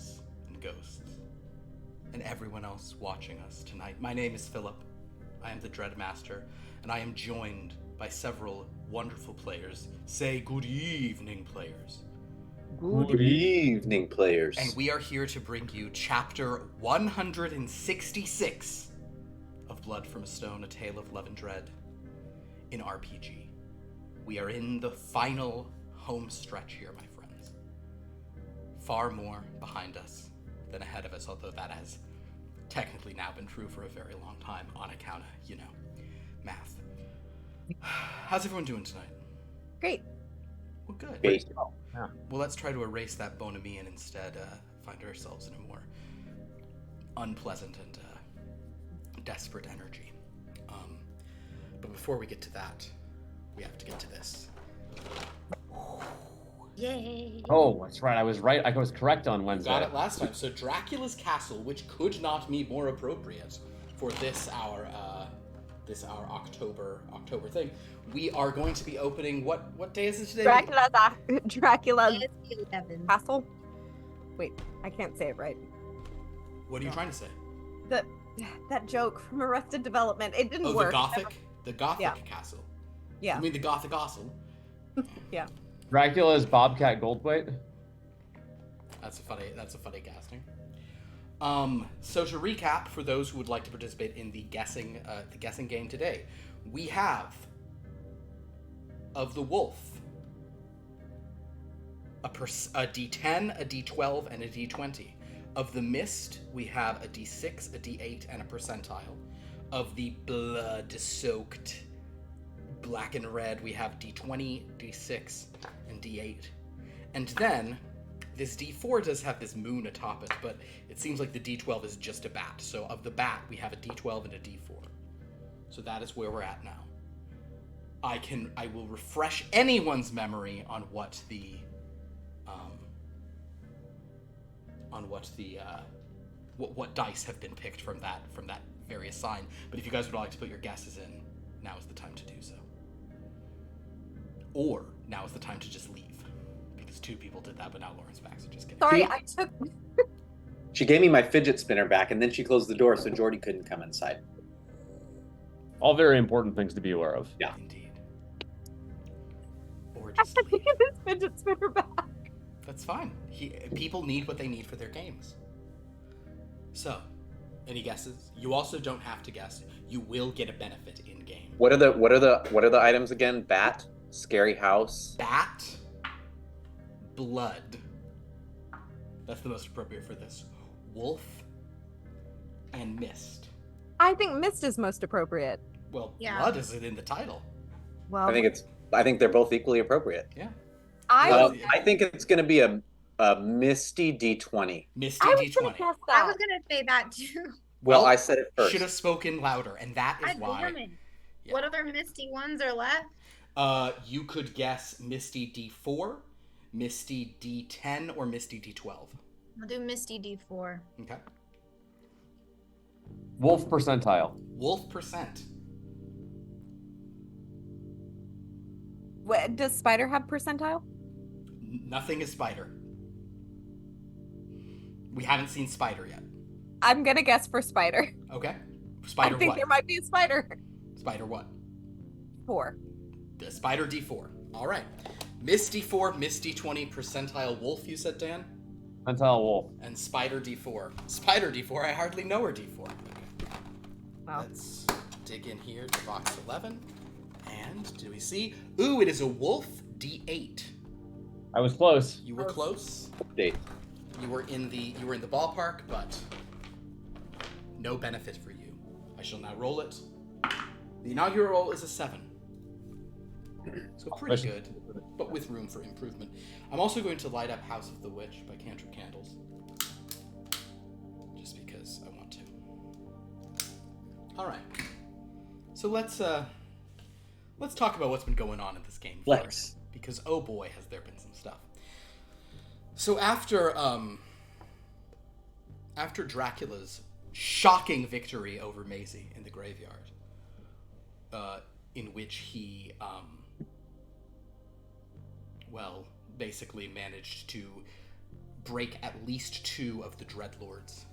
ghouls and ghosts, and everyone else watching us tonight. My name is Philip. I am the Dread Master, and I am joined by several wonderful players. Say good evening, players. Good evening, players. And we are here to bring you chapter 166 of Blood from a Stone, A Tale of Love and Dread in RPG. We are in the final home stretch here, my friends. Far more behind us than ahead of us, although that has technically now been true for a very long time on account of, math. How's everyone doing tonight? Great. Well, good. Great. Well, let's try to erase that bone of me and instead find ourselves in a more unpleasant and desperate energy. But before we get to that, we have to get to this. Yay. Oh, that's right. I was right. I was correct on Wednesday. Got it last time. So Dracula's Castle, which could not be more appropriate for this our October thing. We are going to be opening what day is it today? Dracula's It's the 11th. Castle. Wait, I can't say it right. What are you trying to say? That joke from Arrested Development. It didn't work. The Gothic Yeah. Castle. Yeah. I mean the Gothic Castle. Yeah. Dracula's Bobcat Goldthwait. That's a funny casting. So to recap, for those who would like to participate in the guessing game today, we have of the wolf a D10, a D12, and a D20. Of the mist, we have a D6, a D8, and a percentile. Of the blood-soaked black and red, we have D20, D6, and D8. And then this D4 does have this moon atop it, but it seems like the D12 is just a bat. So of the bat, we have a D12 and a D4. So that is where we're at now. I will refresh anyone's memory on what what dice have been picked from that various sign. But if you guys would like to put your guesses in, now is the time to do so. Or now is the time to just leave. Because 2 people did that, but now Lauren's back, so just kidding. Sorry, I took. She gave me my fidget spinner back, and then she closed the door so Jordy couldn't come inside. All very important things to be aware of. Yeah. Indeed. Or I just had to leave. get this fidget spinner back. That's fine. People need what they need for their games. So, any guesses? You also don't have to guess. You will get a benefit in game. What are the items again? Bat, scary house. Bat, blood. That's the most appropriate for this. Wolf, and mist. I think mist is most appropriate. Well, Yeah. blood is in the title. Well, I think they're both equally appropriate. Yeah. I think it's going to be a misty D20. Misty I was gonna D20. guess I that. was gonna say that too. Well, I said it first. Should have spoken louder, and that is why. Damn it. Yeah. What other misty ones are left? You could guess Misty D4, Misty D10, or Misty D12. I'll do misty D4. Okay. Wolf percentile. Wolf percent. What, does spider have percentile? Nothing is spider. We haven't seen spider yet. I'm gonna guess for spider. Okay. Spider I think what? there might be a spider. Spider what? 4. The spider D4. All right. Misty 4, Misty 20, percentile wolf, you said, Dan? Percentile wolf. And spider D4. Spider D4, I hardly know her D4. Wow. Let's dig in here to box 11. And do we see? Ooh, it is a wolf D8. I was close. You were close. Date. You were in the ballpark, but no benefit for you. I shall now roll it. The inaugural roll is a 7. So pretty good, but with room for improvement. I'm also going to light up House of the Witch by Cantrip Candles. Just because I want to. Alright. So let's talk about what's been going on in this game Let's. first. Because oh boy, has there been some stuff. So after Dracula's shocking victory over Maisie in the graveyard, in which he, basically managed to break at least 2 of the Dreadlords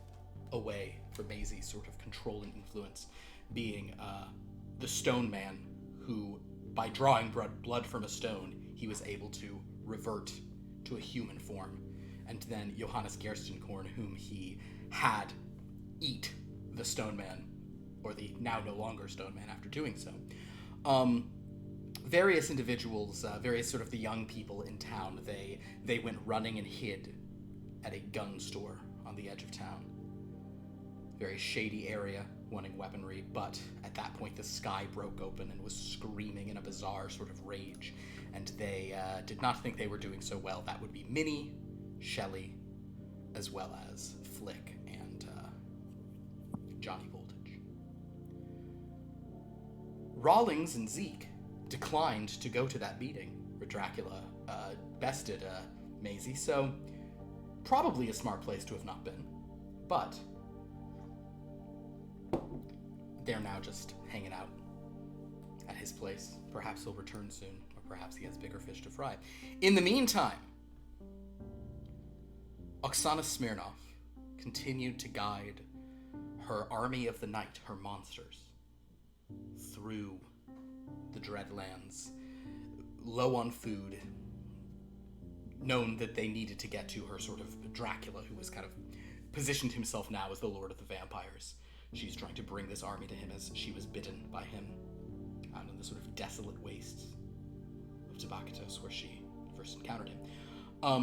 away from Maisie's sort of control and influence, being the Stone Man, who, by drawing blood from a stone, he was able to revert to a human form, and then Johannes Gerstenkorn, whom he had eat the Stone Man, or the now no longer Stone Man after doing so. Various individuals, various sort of the young people in town, they went running and hid at a gun store on the edge of town. Very shady area, wanting weaponry, but at that point the sky broke open and was screaming in a bizarre sort of rage, and they did not think they were doing so well. That would be Minnie, Shelley, as well as Flick and Johnny Voltage. Rawlings and Zeke declined to go to that meeting where Dracula bested Maisie, so probably a smart place to have not been. But they're now just hanging out at his place. Perhaps he'll return soon, or perhaps he has bigger fish to fry. In the meantime, Oksana Smirnov continued to guide her army of the night, her monsters, through the Dreadlands, low on food, known that they needed to get to her sort of Dracula, who was kind of positioned himself now as the Lord of the Vampires. She's trying to bring this army to him as she was bitten by him out in the sort of desolate wastes of Tabakatos, where she first encountered him.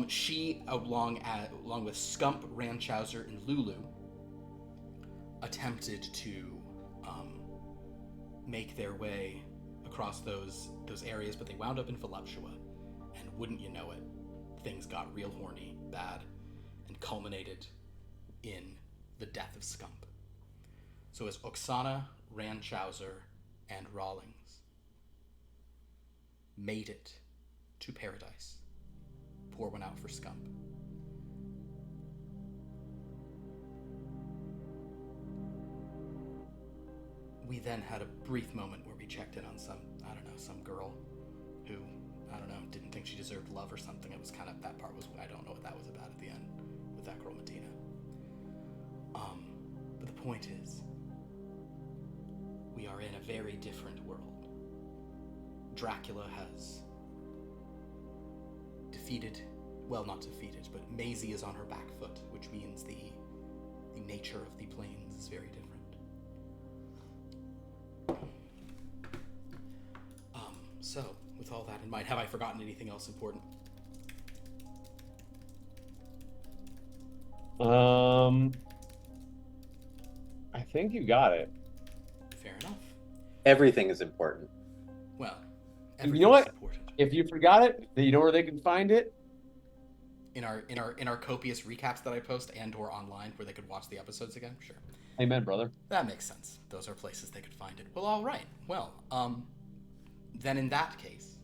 She, along with Scump, Ranchauser, and Lulu, attempted to make their way across those areas, but they wound up in Voluptua, and wouldn't you know it, things got real horny, bad, and culminated in the death of Scump. So as Oksana, Ranchauser, and Rawlings made it to paradise, pour one out for Scump. We then had a brief moment where we checked in on some girl who, didn't think she deserved love or something. It was kind of, that part was, I don't know what that was about at the end with that girl Medina. But the point is, we are in a very different world. Dracula has not defeated, but Maisie is on her back foot, which means the nature of the plains is very different. So, with all that in mind, have I forgotten anything else important? I think you got it. Fair enough. Everything is important. Well, You know what? important. If you forgot it, then you know where they can find it? In our copious recaps that I post and/or online, where they could watch the episodes again. Sure. Amen, brother. That makes sense. Those are places they could find it. Well, all right. Well, then in that case,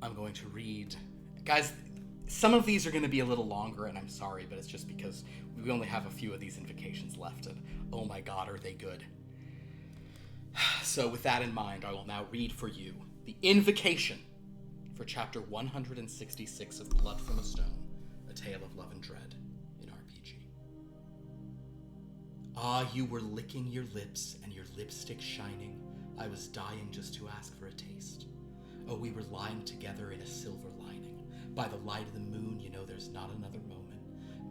I'm going to read. Guys, some of these are going to be a little longer, and I'm sorry, but it's just because we only have a few of these invocations left, and oh my god, are they good. So with that in mind, I will now read for you the invocation for chapter 166 of Blood from a Stone, A Tale of Love and Dread in RPG. Ah, you were licking your lips and your lipstick shining. I was dying just to ask for a taste. Oh, we were lying together in a silver lining. By the light of the moon, you know there's not another moment,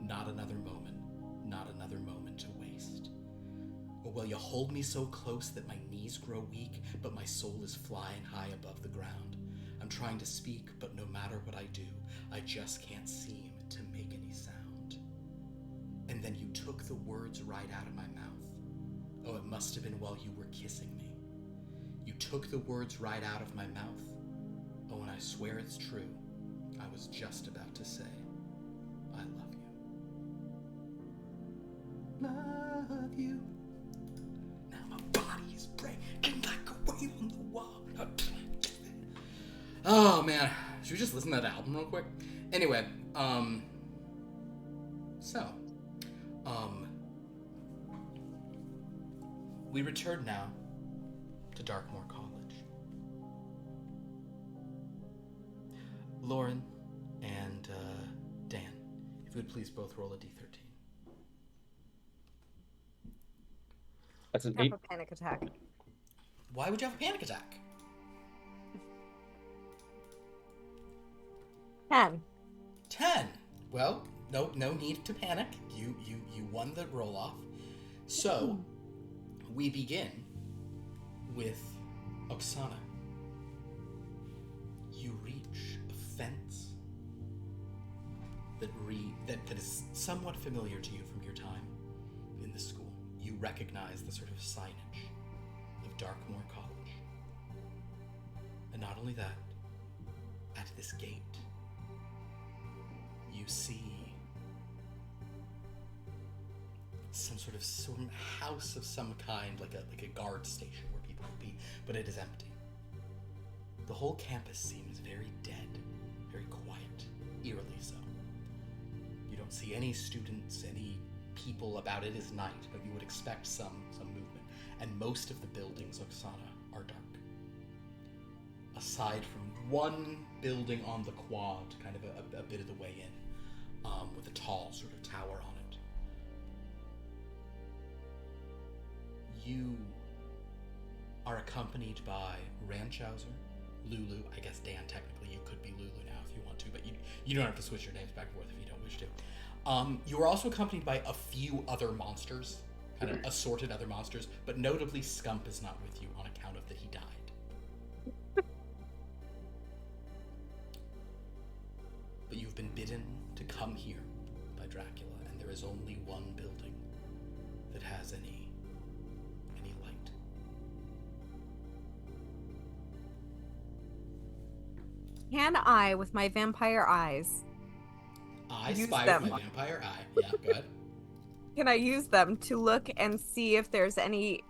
not another moment, not another moment to waste. Or will you hold me so close that my knees grow weak, but my soul is flying high above the ground? I'm trying to speak, but no matter what I do, I just can't seem to make any sound. And then you took the words right out of my mouth. Oh, it must have been while you were kissing me. You took the words right out of my mouth. Oh, and I swear it's true. I was just about to say, I love you. Love you. Now my body is breaking like a wave on the wall. Oh man, should we just listen to that album real quick? Anyway, we return now to Darkmoor College. Lauren and If you would please both roll a d13. That's an Have 8. a panic attack. Why would you have a panic attack? 10. 10. Well, no need to panic. You won the roll off. So, we begin with Oksana. You reach a fence that is somewhat familiar to you from your time in the school. You recognize the sort of signage of Darkmoor College. And not only that, at this gate, you see some sort of house of some kind, like a guard station where people would be, but it is empty. The whole campus seems very dead, very quiet, eerily so. You don't see any students, any people about. It is night, but you would expect some movement. And most of the buildings, Oksana, are dark. Aside from one building on the quad, kind of a bit of the way in, with a tall sort of tower on it. You are accompanied by Ranchhauser, Lulu. I guess Dan, technically you could be Lulu now if you want to, but you don't have to switch your names back and forth if you don't wish to. You are also accompanied by a few other monsters, kind of assorted other monsters, but notably Scump is not with you on account of that he died. But you've been bidden to come here by Dracula, and there is only one building that has any light. Can I, with my vampire eyes, I use spy them? with my vampire eye. Yeah, go ahead. Can I use them to look and see if there's any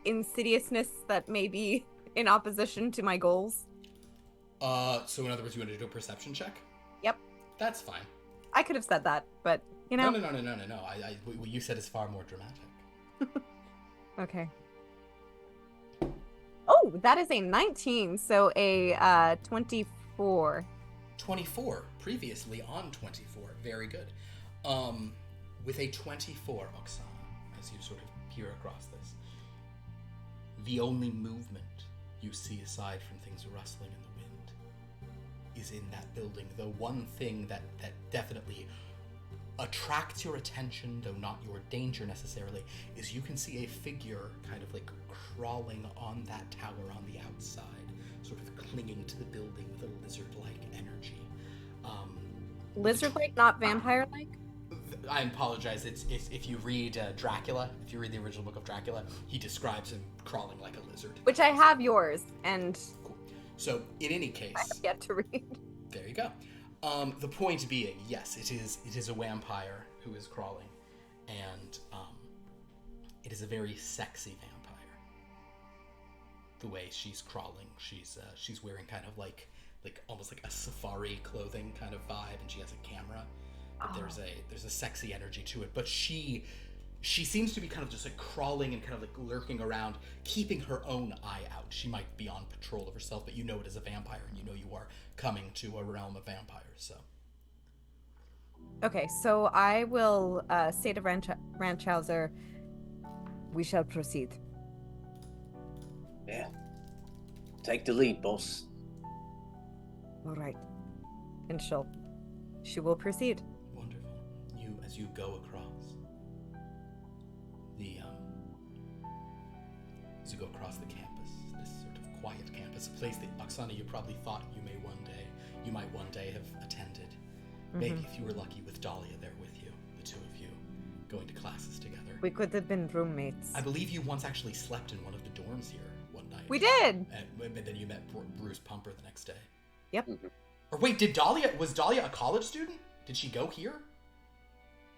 insidiousness that may be in opposition to my goals? So in other words, you want to do a perception check? Yep. That's fine. I could have said that, but, you know. No. What you said is far more dramatic. Okay. Oh, that is a 19, so a 24. 24, previously on 24. Very good. With a 24, Oksana, as you sort of peer across this, the only movement you see aside from things rustling in the wind is in that building. The one thing that definitely attracts your attention, though not your danger necessarily, is you can see a figure kind of like crawling on that tower on the outside, sort of clinging to the building with a lizard-like energy. Lizard-like, not vampire-like? I apologize. It's if you read Dracula, if you read the original book of Dracula, he describes him crawling like a lizard. Which I have yours, and Cool. So in any case, I have yet to read. there you go. The point being, yes, it is a vampire who is crawling, and it is a very sexy vampire. The way she's crawling, she's wearing kind of like almost like a safari clothing kind of vibe, and she has a camera. But there's a sexy energy to it. But she seems to be kind of just like crawling and kind of like lurking around, keeping her own eye out. She might be on patrol of herself, but you know it is a vampire, and you know you are coming to a realm of vampires. So. Okay, so I will say to Ranchhauser, we shall proceed. Yeah. Take the lead, boss. All right. And she will proceed. Wonderful. As you go across the campus, this sort of quiet campus, a place that Oksana, you probably thought you might one day have attended. Maybe if you were lucky with Dahlia there with you, the two of you going to classes together. We could have been roommates. I believe you once actually slept in one of the dorms here one night. We did! And then you met Bruce Pumper the next day. Yep. Or wait, was Dahlia a college student? Did she go here?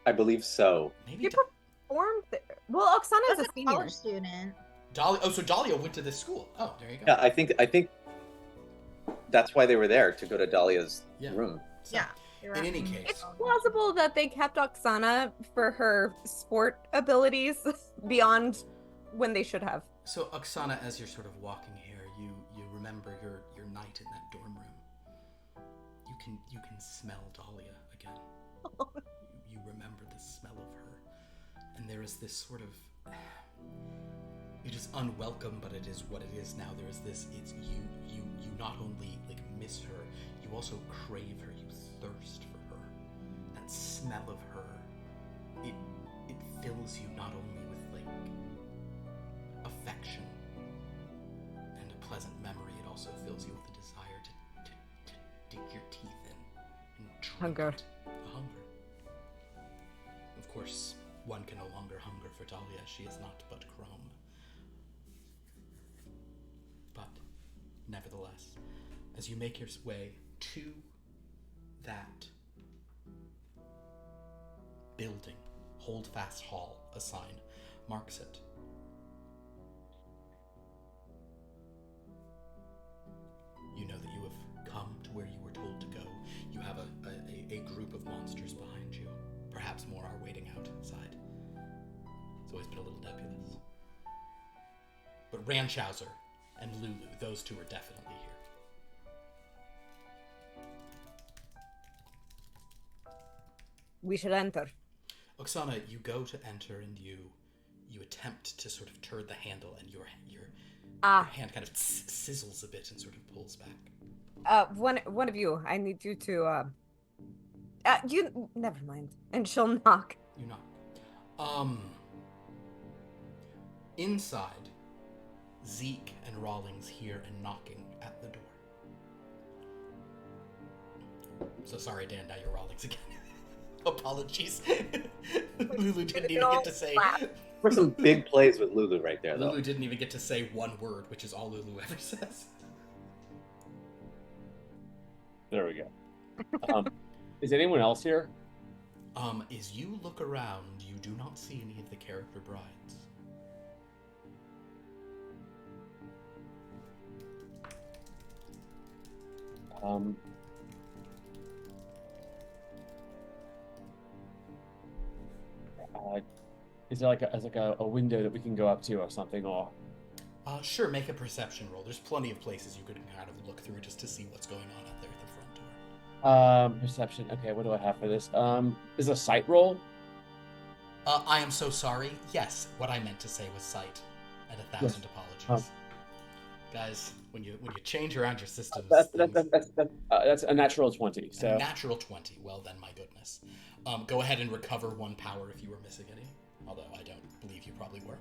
I believe so. Maybe You performed there. Well, Oksana is That's a a senior. college student. Dahlia. Oh, so Dahlia went to this school. Oh, there you go. Yeah, I think that's why they were there, to go to Dahlia's Yeah. room. So, Yeah. You're in right. any case, It's plausible that they kept Oksana for her sport abilities beyond when they should have. so Oksana, as you're sort of walking here, you remember your night in that dorm room. You can smell Dahlia again. there is this sort of... It is unwelcome, but it is what it is now. There is this, it's you not only like miss her, you also crave her, you thirst for her. That smell of her, it fills you not only with like affection and a pleasant memory, it also fills you with a desire to dig your teeth in and drink Hunger. it. A hunger. Of course, one can no longer hunger for Dahlia, she is not but Chrome. But, nevertheless, as you make your way to that building, Holdfast Hall, a sign marks it. You know that you have come to where you were told to go. You have a group of monsters behind you. Perhaps more are waiting outside. It's always been a little nebulous. But Ranchauser and Lulu, those two are definitely here. We should enter. Oksana, you go to enter and you attempt to sort of turn the handle, and your hand kind of sizzles a bit and sort of pulls back. One of you, I need you to, you, never mind. And she'll knock. You knock. Inside, Zeke and Rawlings hear a knocking at the door. So sorry, Dan, now you're Rawlings again. Apologies. Lulu didn't even get to say... For some big plays with Lulu right there, though. Lulu didn't even get to say one word, which is all Lulu ever says. There we go. Is anyone else here? As you look around, you do not see any of the character brides. Is there like a window that we can go up to or something, or? Sure, make a perception roll. There's plenty of places you could kind of look through just to see what's going on out there at the front door. Perception. Okay, what do I have for this? Is a sight roll? I am so sorry. Yes, what I meant to say was sight, and 1,000 apologies. Guys, when you change around your systems, that's a natural 20. So a natural 20. Well then, my goodness. Go ahead and recover 1 power if you were missing any. Although I don't believe you probably were.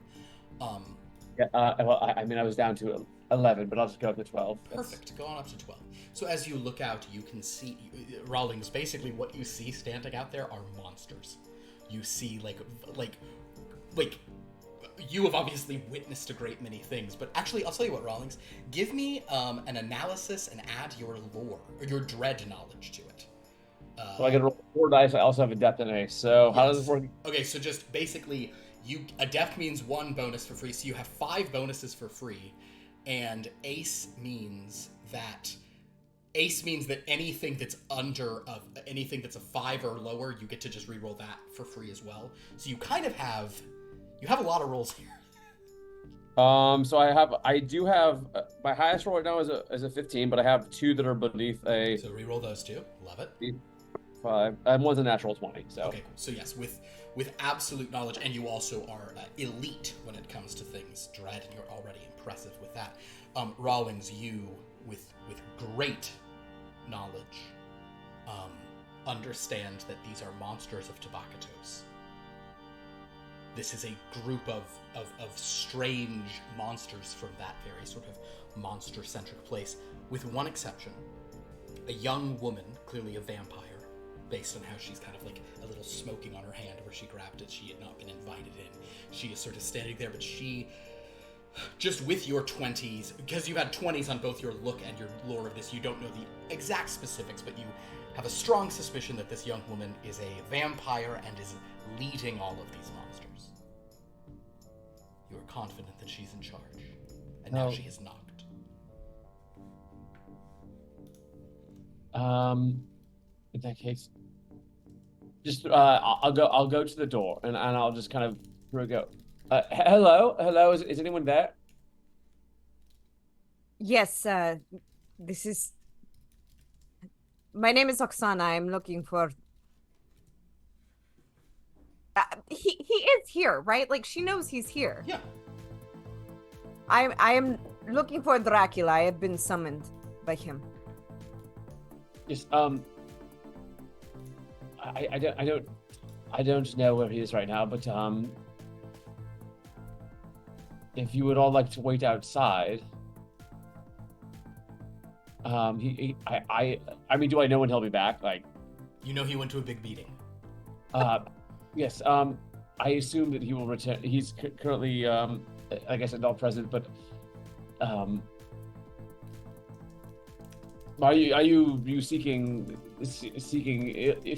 Yeah. Well, I mean, I was down to 11, but I'll just go up to 12. Perfect. Go on up to 12. So as you look out, you can see Rawlings. Basically, what you see standing out there are monsters. You see like you have obviously witnessed a great many things, but actually, I'll tell you what, Rawlings. Give me an analysis and add your lore or your dread knowledge to it. So I can roll 4 dice. I also have a depth and ace. So how does this work? Okay, so just basically, adept means 1 bonus for free, so you have 5 bonuses for free, and ace means that anything that's anything that's a 5 or lower, you get to just re-roll that for free as well. So you kind of have a lot of rolls here. So I do have my highest roll right now is a 15, but I have 2 that are beneath a. So re-roll those 2. Love it. 5. And one's a natural 20. So okay, cool. So yes, with absolute knowledge, and you also are elite when it comes to things dread, and you're already impressive with that. Rawlings, you with great knowledge, understand that these are monsters of Tobaccatos. This is a group of strange monsters from that very sort of monster-centric place, with one exception. A young woman, clearly a vampire, based on how she's kind of like a little smoking on her hand where she grabbed it. She had not been invited in. She is sort of standing there, but she, just with your 20s, because you had 20s on both your look and your lore of this, you don't know the exact specifics, but you have a strong suspicion that this young woman is a vampire and is leading all of these monsters. You are confident that she's in charge, and now she is knocked. In that case, just I'll go to the door and I'll just kind of go. Hello, is anyone there? Yes, this is... My name is Oksana. I'm looking for... He is here, right? Like she knows he's here. Yeah. I am looking for Dracula. I have been summoned by him. Yes. I don't know where he is right now, but if you would all like to wait outside, I mean, do I know when he'll be back? Like, You know he went to a big meeting. yes. I assume that he will return. He's currently, I guess, not present, but are you seeking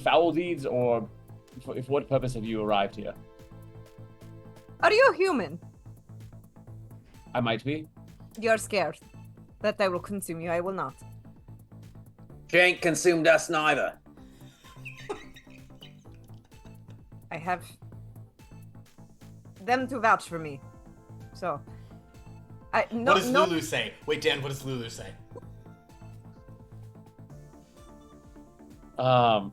foul deeds, or for what purpose have you arrived here? Are you human? I might be. You're scared that I will consume you. I will not. She ain't consumed us neither. I have them to vouch for me. So, no, What does no. Lulu say? Wait, Dan, what does Lulu say? Oh,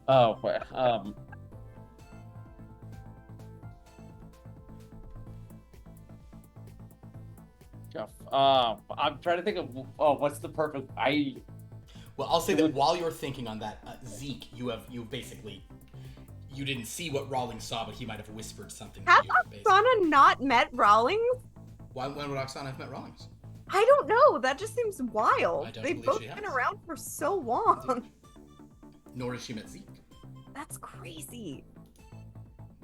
well, I'm trying to think of what's the purpose. Well, I'll say that while you're thinking on that, Zeke, you didn't see what Rawlings saw, but he might have whispered something to Have you. basically. Oksana not met Rawlings? When would Oksana have met Rawlings? I don't know. That just seems wild. I don't They've believe both she been has. around for so long. Nor has she met Zeke. That's crazy.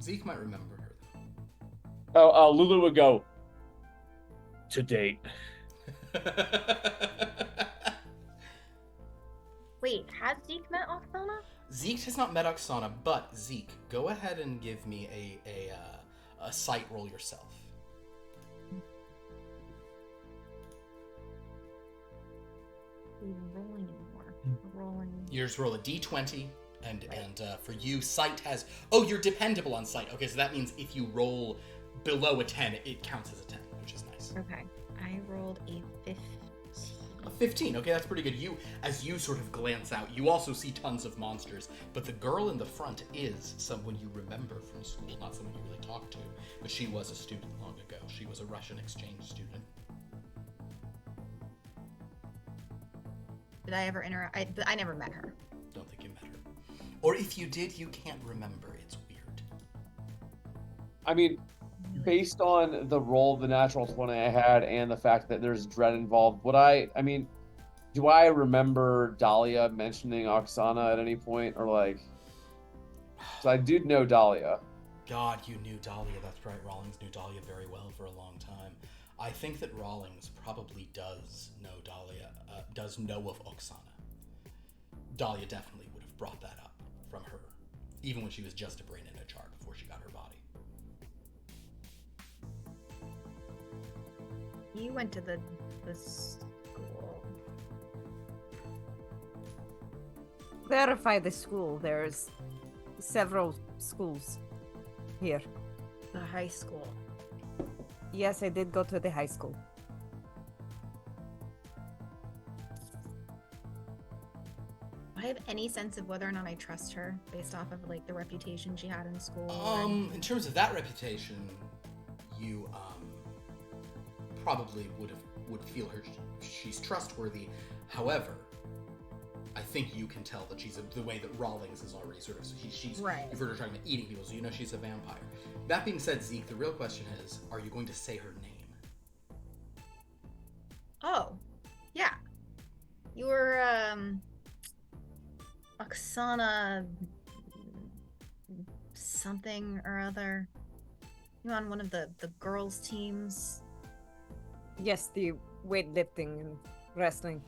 Zeke might remember her, though. Lulu would go. To date. Wait, has Zeke met Oksana? Zeke has not met Oksana, but Zeke, go ahead and give me a sight roll yourself. Even rolling anymore. Rolling. You just roll a d20, and for you, sight has. Oh, you're dependable on sight. Okay, so that means if you roll below a 10, it counts as a 10, which is nice. Okay. I rolled a 15. A 15. Okay, that's pretty good. As you sort of glance out, you also see tons of monsters, but the girl in the front is someone you remember from school, not someone you really talked to, but she was a student long ago. She was a Russian exchange student. Did I ever interact? I never met her. Don't think you met her. Or if you did, you can't remember. It's weird. I mean, based on the roll of the natural 20 I had and the fact that there's dread involved, do I remember Dahlia mentioning Oksana at any point, or like? So I did know Dahlia. God, you knew Dahlia. That's right. Rawlings knew Dahlia very well for a long time. I think that Rawlings probably does know Dahlia, does know of Oksana. Dahlia definitely would have brought that up from her, even when she was just a brain in a jar before she got her body. You went to the school. Verify the school. There's several schools here. The high school. Yes, I did go to the high school. Do I have any sense of whether or not I trust her based off of like the reputation she had in school? In terms of that reputation, you probably would feel she's trustworthy. However, I think you can tell that she's the way that Rawlings is already sort of she's Right. You've heard her talking about eating people, so you know she's a vampire. That being said, Zeke, the real question is, are you going to say her name? Oh, yeah. You were Oksana something or other. You on one of the girls' teams. Yes, the weightlifting and wrestling.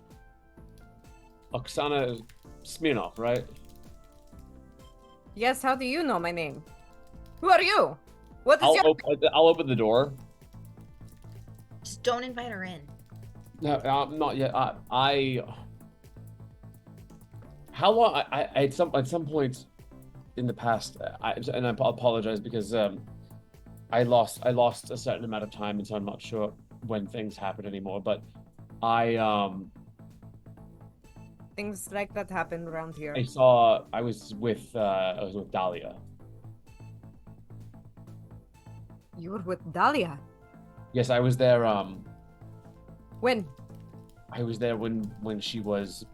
Oksana Smirnov, right? Yes, how do you know my name? Who are you? What is your... I'll open the door. Just don't invite her in. No, not yet. How long? I at some point in the past, I apologize because I lost a certain amount of time, and so I'm not sure when things happen anymore. But Things like that happen around here. I was with Dahlia. You were with Dahlia. Yes, I was there. When? I was there when she was.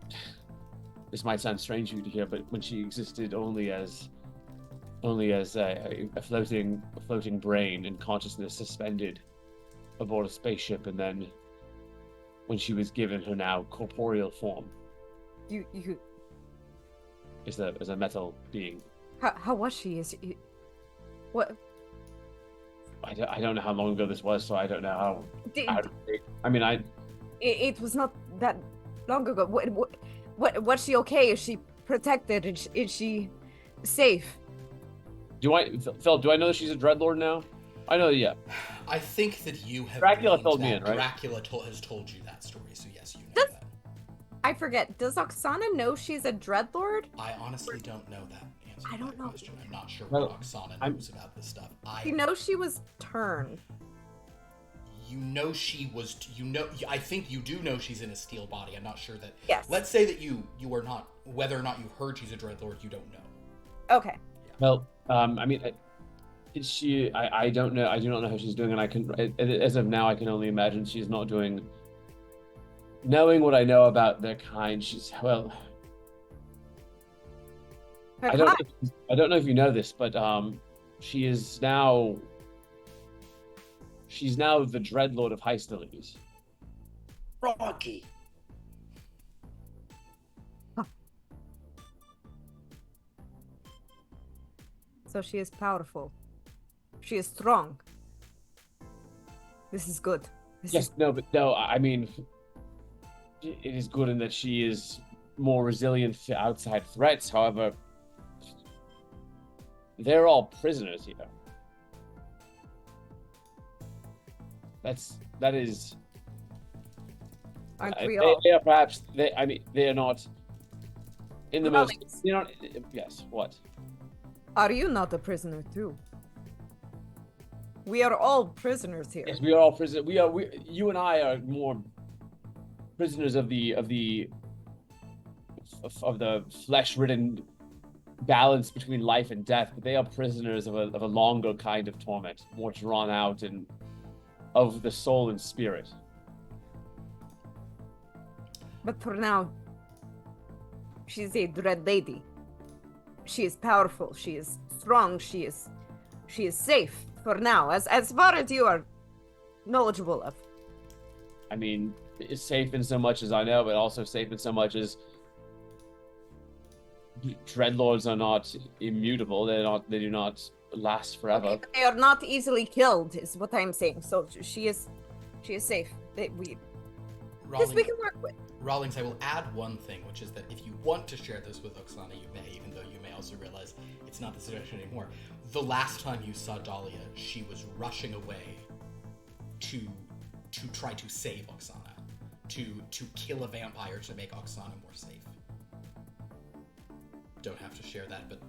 This might sound strange for you to hear, but when she existed only as a floating brain and consciousness suspended aboard a spaceship, and then when she was given her now corporeal form, You. as a metal being. How was she? What? I don't know how long ago this was, so I don't know how. It was not that long ago. Was she okay? Is she protected? Is she safe? Phil, do I know that she's a Dreadlord now? I know, yeah. I think that you have. Dracula filled me in, right? Dracula has told you that story, so yes, you know that. I forget. Does Oksana know she's a Dreadlord? I honestly don't know that answer. I don't know. Question. I'm not sure Well, what Oksana knows about this stuff. You know she was turned. You know she was. I think you do know she's in a steel body. I'm not sure that. Yes. Let's say that you are not. Whether or not you've heard she's a Dreadlord, you don't know. Okay. Well, is she? I don't know. I do not know how she's doing, and I can, as of now, I can only imagine she's not doing. Knowing what I know about their kind, she's well. I don't know if you know this, but she is now. She's now the Dreadlord of Hysteles. Rocky. So she is powerful. She is strong. This is good. I mean, it is good in that she is more resilient to outside threats. However, they're all prisoners here. That is. Aren't we all? They are perhaps. They are not. In the most. You know. Yes. What? Are you not a prisoner too? We are all prisoners here. Yes, we are all prisoners. You and I are more prisoners of the flesh-ridden balance between life and death. But they are prisoners of a longer kind of torment, more drawn out and of the soul and spirit. But for now, she's a dread lady. She is powerful. She is strong. She is safe for now, as far as you are knowledgeable of. I mean, it's safe in so much as I know, but also safe in so much as Dreadlords are not immutable. They do not last forever. Okay, they are not easily killed, is what I'm saying. So she is safe. This we can work with. Rawlings, I will add one thing, which is that if you want to share this with Oksana, you may, even though you may also realize it's not the situation anymore. The last time you saw Dahlia, she was rushing away to try to save Oksana, to kill a vampire to make Oksana more safe. Don't have to share that, but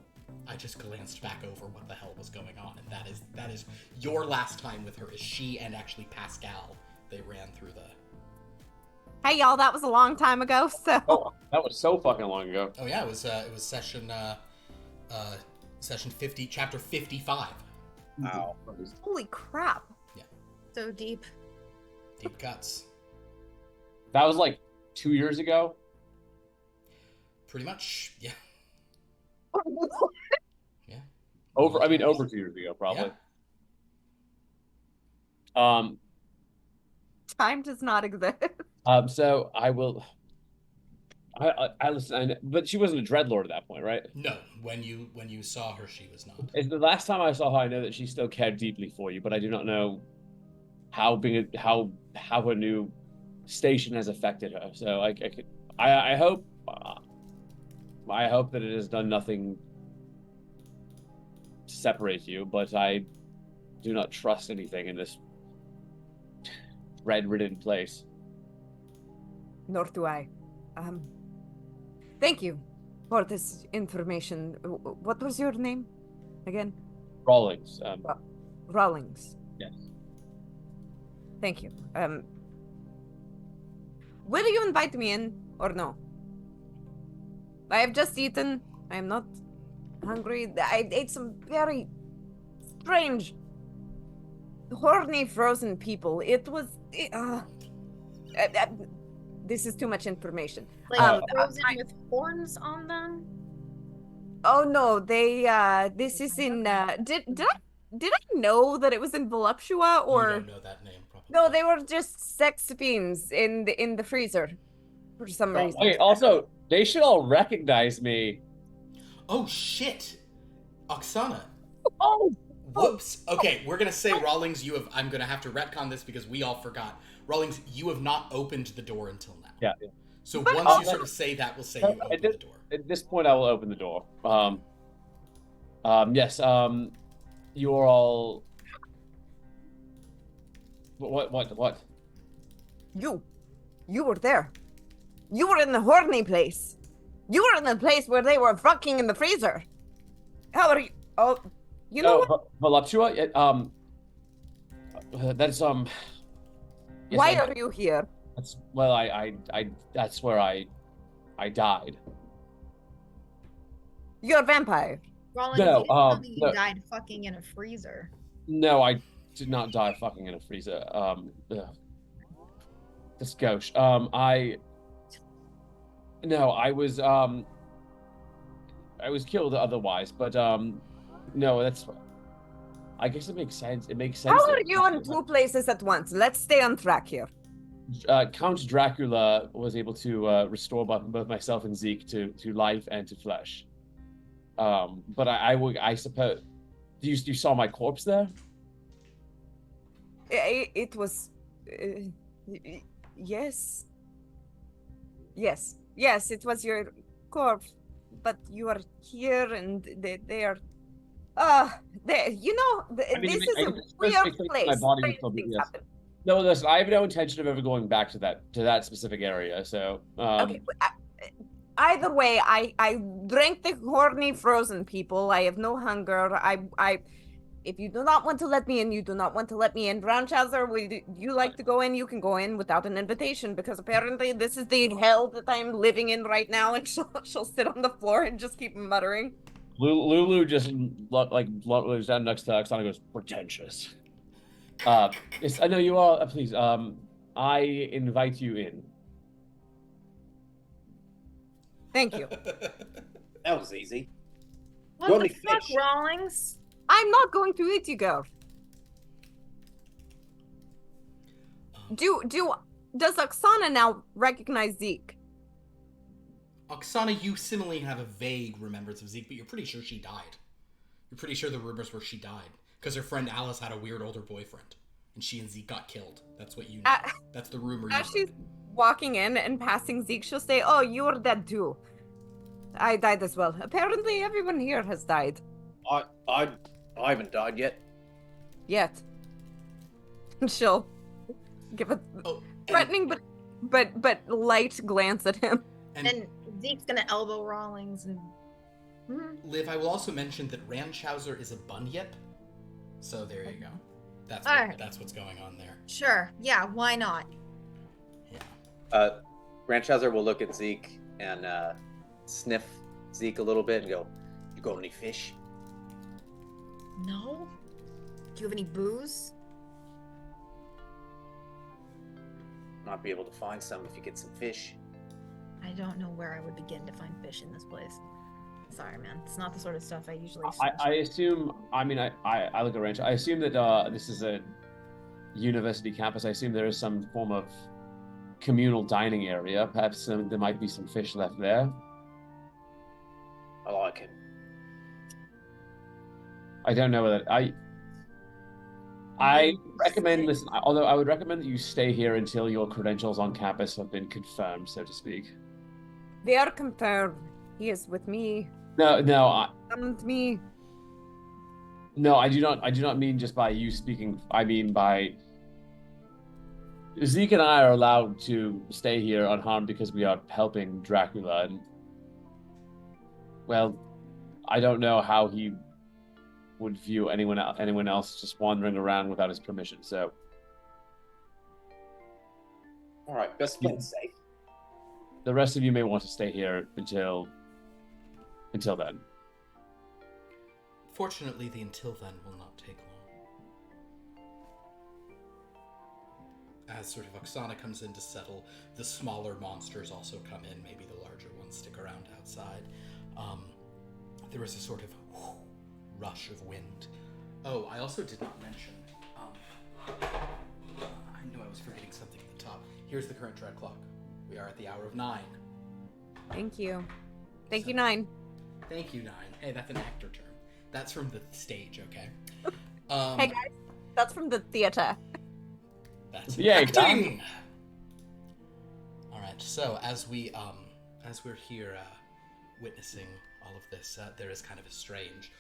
I just glanced back over what the hell was going on, and that is your last time with her. Is she and actually Pascal? They ran through the. Hey y'all, that was a long time ago. So. Oh, that was so fucking long ago. Oh yeah, it was session 50, chapter 55. Wow. Holy crap! Yeah. So deep. Deep cuts. That was like 2 years ago. Pretty much, yeah. Yeah. Over 2 years ago, probably. Yeah. Time does not exist. So I will. I listen, but she wasn't a Dreadlord at that point, right? No, when you saw her, she was not. The last time I saw her, I know that she still cared deeply for you, but I do not know how her new station has affected her. So I hope that it has done nothing to separate you, but I do not trust anything in this red-ridden place. Nor do I. Thank you for this information. What was your name again? Rawlings. Rawlings. Yes. Thank you. Will you invite me in or no? I have just eaten. I am not hungry. I ate some very strange horny frozen people. This is too much information. Like frozen with horns on them. Oh no, they this is in did I know that it was in Voluptua You or don't know that name, probably. no, they were just sex beans in the freezer for some reason. Wait, also, they should all recognize me. Oh shit, Oksana. Oh, Whoops. Okay, we're gonna say Rawlings. I'm gonna have to retcon this because we all forgot. Rawlings, you have not opened the door until now. yeah. So But- once you sort of say that, we'll say you opened the door. At this point, I will open the door. Yes. You're all. What? You were there. You were in the horny place. You were in the place where they were fucking in the freezer. How are you? Oh, you know what? Voluptua? That's yes, Why are you here? That's well, that's where I died. You're a vampire. Rollins, No, you didn't tell me you no. died fucking in a freezer. No, I did not die fucking in a freezer. This gauche. I was killed otherwise, but no, that's. I guess it makes sense. It makes sense. How are you in two places at once? Let's stay on track here. Count Dracula was able to restore both myself and Zeke to life and to flesh. But I suppose you saw my corpse there. It was, yes, it was your corpse, but you are here, and they are. This is a weird place. My body Strange will be, things yes. happen. No, listen, I have no intention of ever going back to that specific area. So, Okay. Either way, I drank the horny frozen people. I have no hunger. If you do not want to let me in, you do not want to let me in. Brown Chowser, you like to go in, you can go in without an invitation, because apparently this is the hell that I'm living in right now, and she'll sit on the floor and just keep muttering. Lulu just looks down next to Oksana and goes, pretentious. Yes, I know you are. Please, I invite you in. Thank you. That was easy. What Only the fuck, fish. Rawlings? I'm not going to eat you, girl. Does Oksana now recognize Zeke? Oksana, you similarly have a vague remembrance of Zeke, but you're pretty sure she died. You're pretty sure the rumors were she died because her friend Alice had a weird older boyfriend, and she and Zeke got killed. That's what you know. That's the rumor. As she's walking in and passing Zeke, she'll say, "Oh, you were dead too. I died as well. Apparently, everyone here has died. I haven't died yet. Yet." She'll give a Oh, threatening but light glance at him. And Zeke's gonna elbow Rawlings and. Liv, I will also mention that Ranchhauser is a bunyip, so there you go. That's Alright. that's what's going on there. Sure, yeah, why not? Yeah. Ranchhauser will look at Zeke and sniff Zeke a little bit and go, "You got any fish?" No? Do you have any booze? Might be able to find some if you get some fish. I don't know where I would begin to find fish in this place. Sorry, man. It's not the sort of stuff I usually. I assume. I mean, I look at Ranch. I assume that this is a university campus. I assume there is some form of communal dining area. Perhaps there might be some fish left there. I like it. I don't know whether I recommend listen. Although I would recommend that you stay here until your credentials on campus have been confirmed, so to speak. They are confirmed. He is with me. No, Summoned me. no. I do not mean just by you speaking. I mean by Zeke and I are allowed to stay here unharmed because we are helping Dracula, and well, I don't know how he would view anyone else just wandering around without his permission. So, All right, best play it safe. the rest of you may want to stay here until then. Fortunately, the until then will not take long. as sort of Oksana comes in to settle, the smaller monsters also come in. Maybe the larger ones stick around outside. There is a sort of rush of wind. Oh, I also did not mention. I knew I was forgetting something at the top. Here's the current dread clock. We are at the hour of 9. Thank you. Thank you, 9. Thank you, 9. Hey, that's an actor term. That's from the stage, okay? Hey guys, that's from the theater. That's Yeah, acting. All right. So as we're here witnessing all of this, there is kind of a strange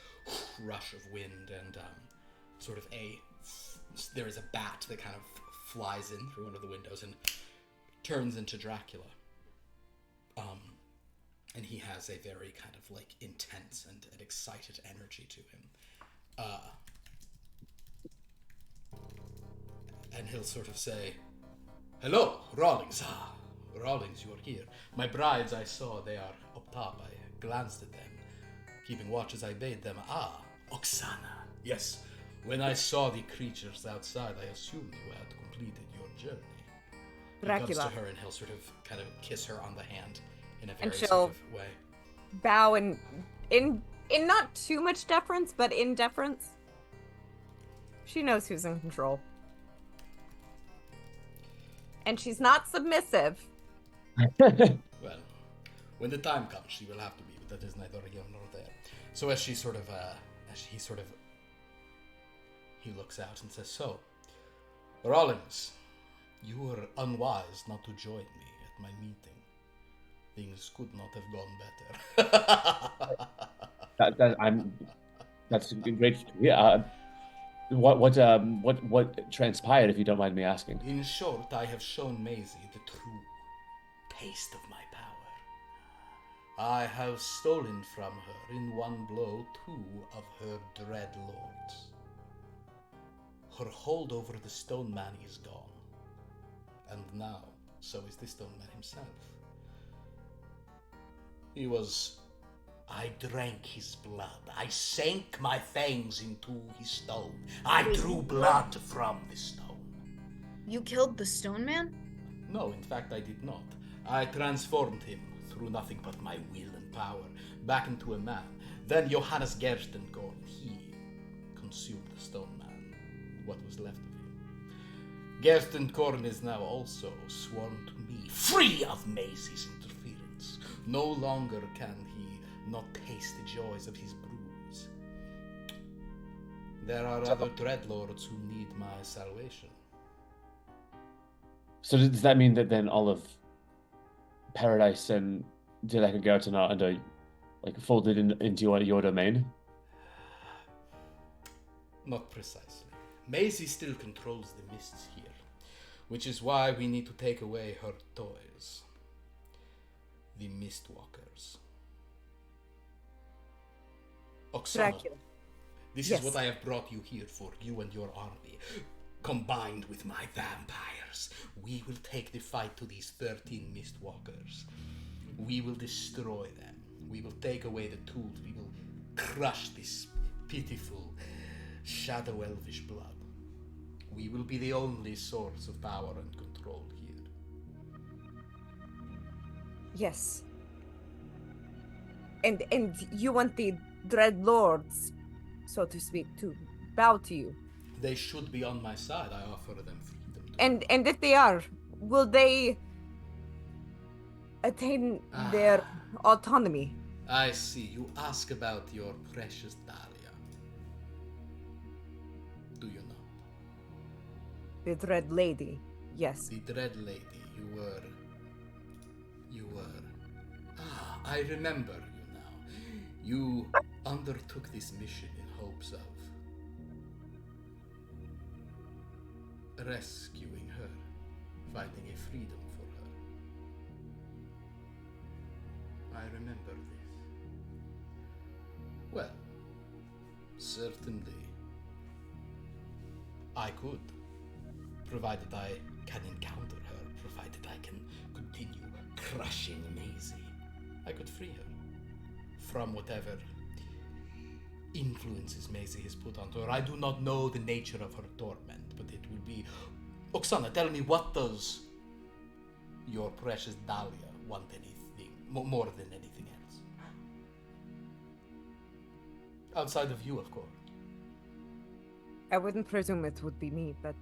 rush of wind and there is a bat that kind of flies in through one of the windows and turns into Dracula. And he has a very kind of like intense and excited energy to him. And he'll sort of say, "Hello, Rawlings. Rawlings, you are here. My brides I saw, they are up top. I glanced at them, keeping watch as I bade them. Oksana. Yes, when I saw the creatures outside, I assumed you had completed your journey." Dracula. He comes to her and he'll sort of kind of kiss her on the hand in a very And she'll- sort of way. Bow in not too much deference, but in deference. She knows who's in control. And she's not submissive. Well, when the time comes, she will have to be, but that is neither here nor there. So as he looks out and says, "So, Rawlings, you were unwise not to join me at my meeting. Things could not have gone better." That's great. Yeah. What transpired, if you don't mind me asking? In short, I have shown Maisie the true taste of my power. I have stolen from her in one blow 2 of her dread lords. Her hold over the stone man is gone. And now, so is the stone man himself. I drank his blood. I sank my fangs into his stone. I drew blood from the stone. You killed the stone man? No, in fact, I did not. I transformed him, through nothing but my will and power, back into a man. Then Johannes Gerstenkorn, he consumed the stone man, what was left of him. Gerstenkorn is now also sworn to me, free of Maisie's interference. No longer can he not taste the joys of his brews. There are other dreadlords who need my salvation. So does that mean that then all of Paradise and Dilek Garten are under, like, folded into your domain? Not precisely. Maisie still controls the mists here, which is why we need to take away her toys. The Mistwalkers. Oksana, Dracula. this Yes. is what I have brought you here for, you and your army. Combined with my vampires, we will take the fight to these 13 Mistwalkers. We will destroy them. We will take away the tools. We will crush this pitiful, shadow elvish blood. We will be the only source of power and control here. Yes. And you want the Dread Lords, so to speak, to bow to you. They should be on my side. I offer them freedom. And if they are, will they attain their autonomy? I see. You ask about your precious Dahlia. Do you not? The Dread Lady, yes. The Dread Lady, you were... I remember you now. You undertook this mission in hopes of rescuing her, finding a freedom for her. I remember this. Well, certainly I could, provided I can encounter her, provided I can continue crushing Maisie. I could free her from whatever influences Maisie has put onto her. I do not know the nature of her torment, but it will be Oksana, tell me, what does your precious Dahlia want anything more than anything else? Outside of you, of course. I wouldn't presume it would be me, but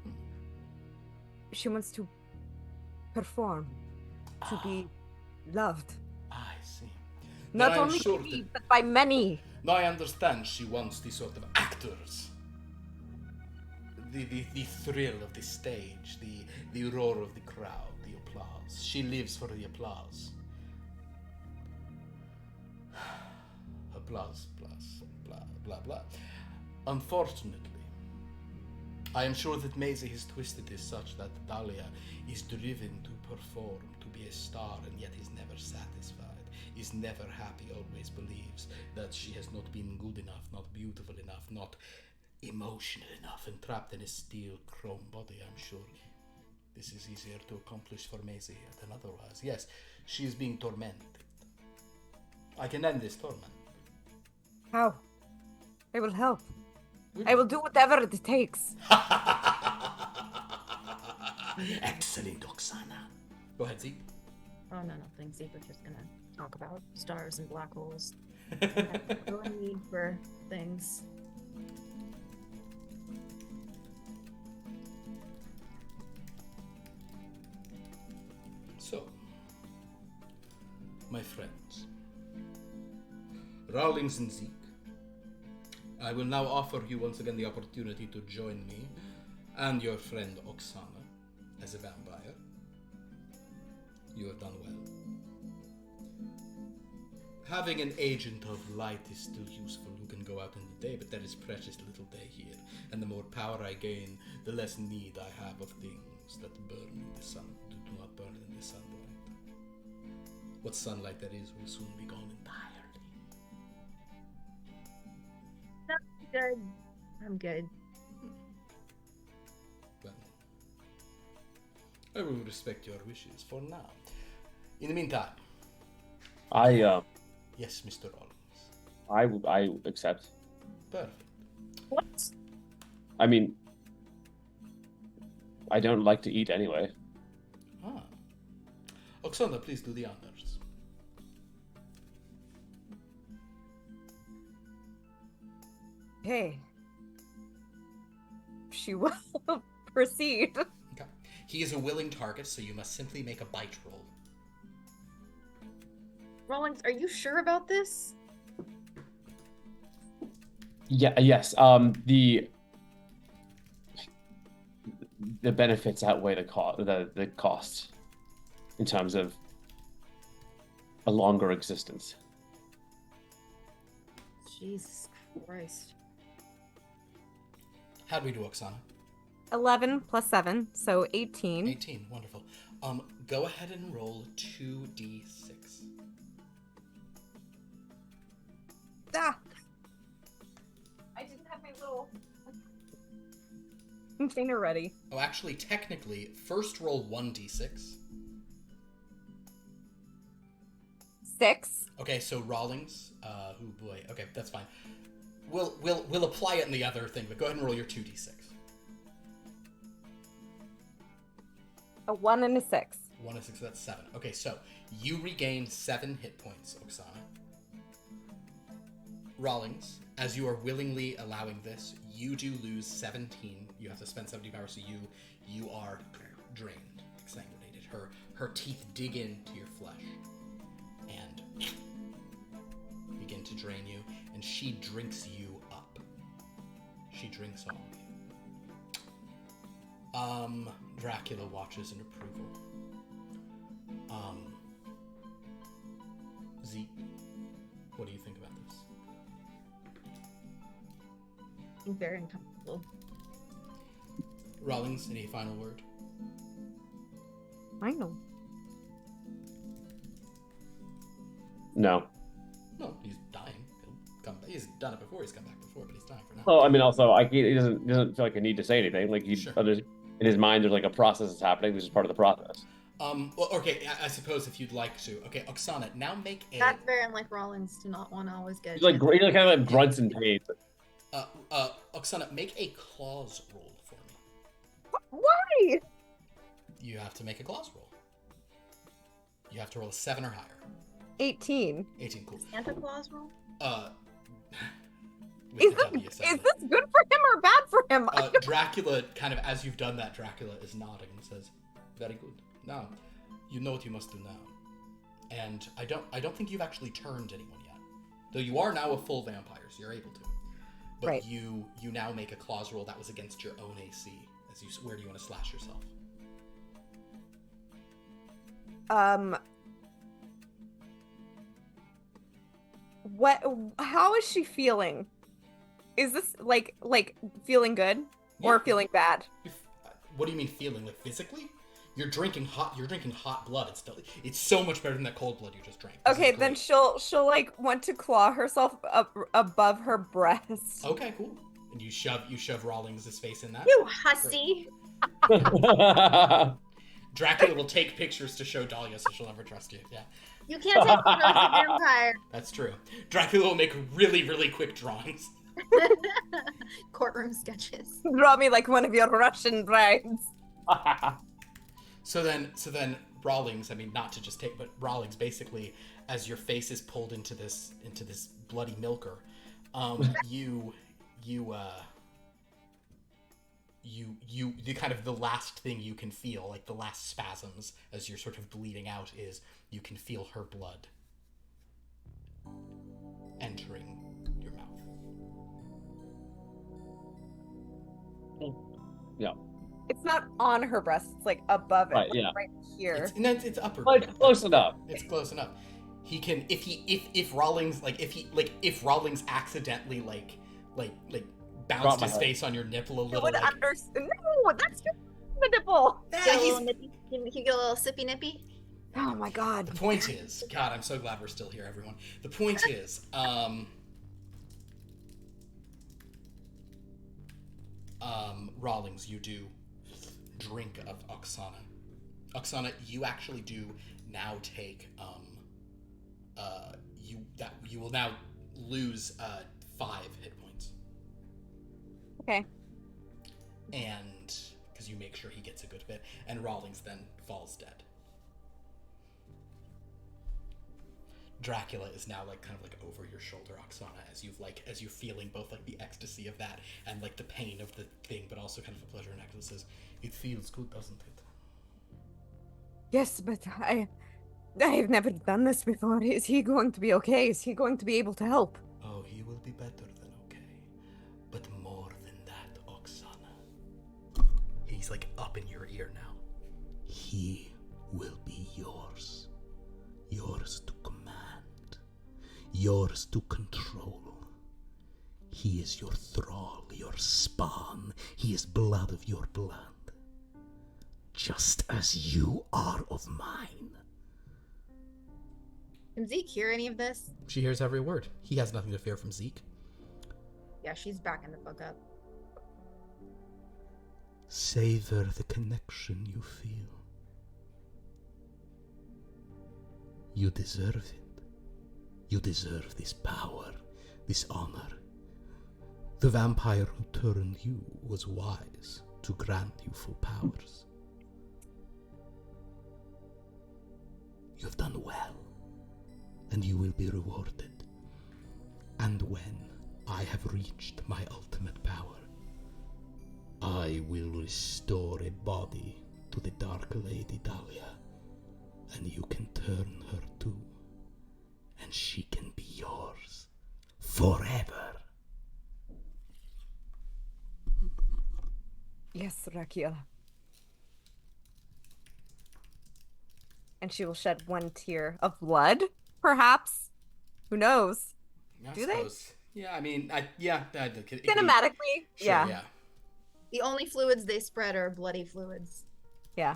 she wants to perform, to be loved. I see. Not Then I'm only sure by me, that- but by many. No, I understand she wants the sort of actors. The thrill of the stage, the roar of the crowd, the applause. She lives for the applause. Applause, plus, blah, blah, blah. Unfortunately, I am sure that Maisie has twisted this such that Dahlia is driven to perform, to be a star, and yet is never satisfied, is never happy, always believes that she has not been good enough, not beautiful enough, not emotional enough, and trapped in a steel chrome body. I'm sure this is easier to accomplish for Maisie than otherwise. Yes, she is being tormented. I can end this torment. How? I will help. I will do whatever it takes. Excellent, Oksana. Go ahead, Zeke. Oh, no, nothing. Zeke was just gonna talk about stars and black holes. No need for things. So, my friends, Rawlings and Zeke, I will now offer you once again the opportunity to join me and your friend Oksana as a vampire. You have done well. Having an agent of light is still useful who can go out in the day, but there is precious little day here, and the more power I gain, the less need I have of things that burn in the sun, do not burn in the sunlight. What sunlight there is will soon be gone entirely. Good. I'm good. Well, I will respect your wishes for now. In the meantime, yes, Mr. Rollins. I accept. Perfect. What? I mean, I don't like to eat anyway. Ah. Oksana, please do the honors. Hey. She will proceed. Okay. He is a willing target, so you must simply make a bite roll. Rawlings, are you sure about this? Yeah. Yes. The benefits outweigh the cost in terms of a longer existence. Jesus Christ. How do we do, Oksana? 11 plus 7, so 18. 18. Wonderful. Go ahead and roll 2d6. Ah! I didn't have my little container ready. Oh, actually, technically, first roll 1d6. 6. Okay, so Rawlings. Oh boy. Okay, that's fine. We'll apply it in the other thing, but go ahead and roll your 2d6. A 1 and a 6. 1 and 6, that's 7. Okay, so you regain 7 hit points, Oksana. Rawlings, as you are willingly allowing this, you do lose 17. You have to spend 70 power, so you are drained, exsanguinated. Her teeth dig into your flesh and begin to drain you, and she drinks you up. She drinks all of you. Dracula watches in approval. Zeke, what do you think about this? I'm very uncomfortable. Rawlings, any final word? I know. No. No, he's dying. He'll come back. He's done it before. He's come back before, but he's dying for now. Well, I mean, also, he doesn't feel like I need to say anything. Like Sure. In his mind, there's like a process that's happening. This is part of the process. Well, okay, I suppose if you'd like to. Okay, Oksana, now make a... That's very unlike Rawlings to not want to always get. He's like he kind of like grunts in pain. Oksana, make a claws roll for me. Why? You have to make a claws roll. You have to roll a 7 or higher. 18. 18, cool. Santa Claus roll? With Is the this, W is sound. this good for him or bad for him? Dracula, kind of as you've done that, Dracula is nodding and says, "Very good. Now, you know what you must do now." And I don't think you've actually turned anyone yet, though you are now a full vampire, so you're able to. But Right. you now make a claws roll that was against your own AC. Where do you want to slash yourself? What? How is she feeling? Is this like feeling good or Yeah. feeling bad? What do you mean feeling? Like physically? You're drinking hot blood. It's so much better than that cold blood you just drank. This Okay, is then great. she'll like want to claw herself up above her breast. Okay, cool. And you shove Rawlings' face in that. You hussy! Dracula will take pictures to show Dahlia, so she'll never trust you. Yeah, You can't take photos of vampire. that's true. Dracula will make really, really quick drawings. Courtroom sketches. Draw me like one of your Russian brides. So then Rawlings, I mean, not to just take, but Rawlings, basically, as your face is pulled into this bloody milker, the kind of the last thing you can feel, like the last spasms as you're sort of bleeding out, is you can feel her blood entering your mouth. Yeah. It's not on her breast. It's like above it, Right, like yeah. right here. It's upper. Like close enough. It's close enough. He can if Rawlings accidentally like bounced my his head. face on your nipple a You little, would like, understand. No, that's just the nipple. Get a little nippy. Can you get a little sippy nippy? Oh my god. the point is, God, I'm so glad we're still here, everyone. The point is, Rawlings, you do drink of Oksana. Oksana, you actually do now take you will now lose 5 hit points. Okay. And because you make sure he gets a good bit, and Rawlings then falls dead. Dracula is now like kind of like over your shoulder, Oksana, as you're feeling both like the ecstasy of that and like the pain of the thing, but also kind of the pleasure. And Dracula says, "It feels good, doesn't it?" Yes, but I've never done this before. Is he going to be okay? Is he going to be able to help? Oh, he will be better than okay, but more than that, Oksana. He's like up in your ear now. He will be yours. Yours to command. Yours to control. He is your thrall, your spawn. He is blood of your blood. Just as you are of mine. Can Zeke hear any of this? She hears every word. He has nothing to fear from Zeke. Yeah, she's backing the fuck up. Savor the connection you feel. You deserve it. You deserve this power, this honor. The vampire who turned you was wise to grant you full powers. You've done well, and you will be rewarded. And when I have reached my ultimate power, I will restore a body to the Dark Lady Dahlia, and you can turn her too, and she can be yours forever. Yes, Dracula. And she will shed one tear of blood, perhaps. Who knows? Do they? Yeah, I mean, Cinematically, yeah. The only fluids they spread are bloody fluids. Yeah.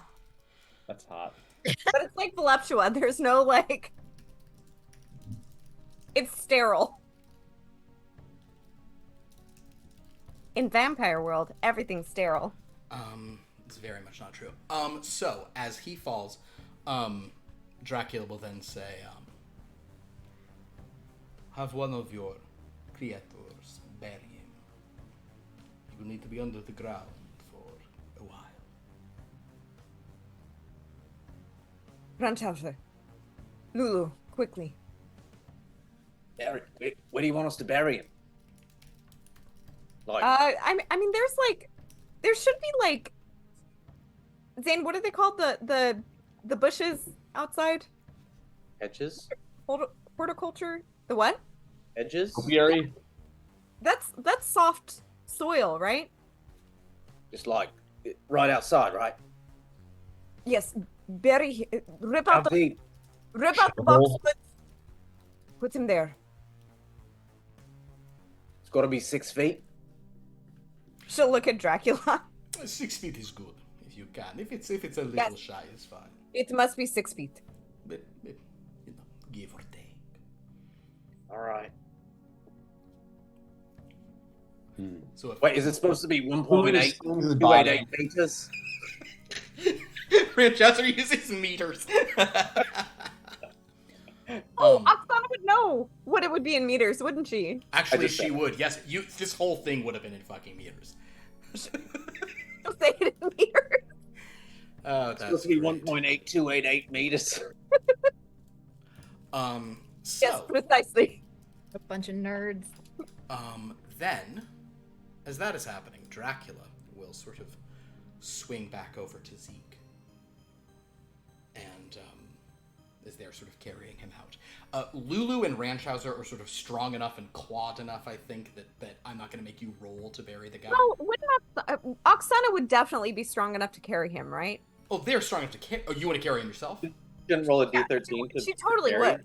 That's hot. But it's like voluptua. There's no like. It's sterile. In vampire world, everything's sterile. It's very much not true. So as he falls, Dracula will then say, have one of your creators bury him. He will need to be under the ground for a while. Ranchhauser. Lulu, quickly. Where do you want us to bury him? Like, I mean, there should be like, Zane, what are they called? The bushes outside? hedges? Horticulture? The what? Hedges? Topiary? That's soft soil, right? Just like right outside, right? Yes. Rip How out the deep? box. Shovel. Put him there. It's got to be 6 feet. She'll look at Dracula. 6 feet is good if you can. If it's a little Yes. shy, it's fine. It must be 6 feet. But you know, give or take. All right. So if Wait, is it supposed to be Lulu 1.8, swings his body. 288 meters? Francesca uses meters. Oh, Oksana would know what it would be in meters, wouldn't she? Actually, just she said- would. Yes, this whole thing would have been in fucking meters. She'll say it in meters. Oh, It's that's supposed to be great. 1.8288 meters. So, Yes, precisely. A bunch of nerds. then, as that is happening, Dracula will sort of swing back over to Zeke. And, as they're sort of carrying him out. Lulu and Ranchhauser are sort of strong enough and clawed enough, I think, that I'm not going to make you roll to bury the guy. No, wouldn't Oksana would definitely be strong enough to carry him, right? Oh, they're strong enough to carry. Oh, you want to carry him yourself? Shouldn't roll a d13. She totally carry. would.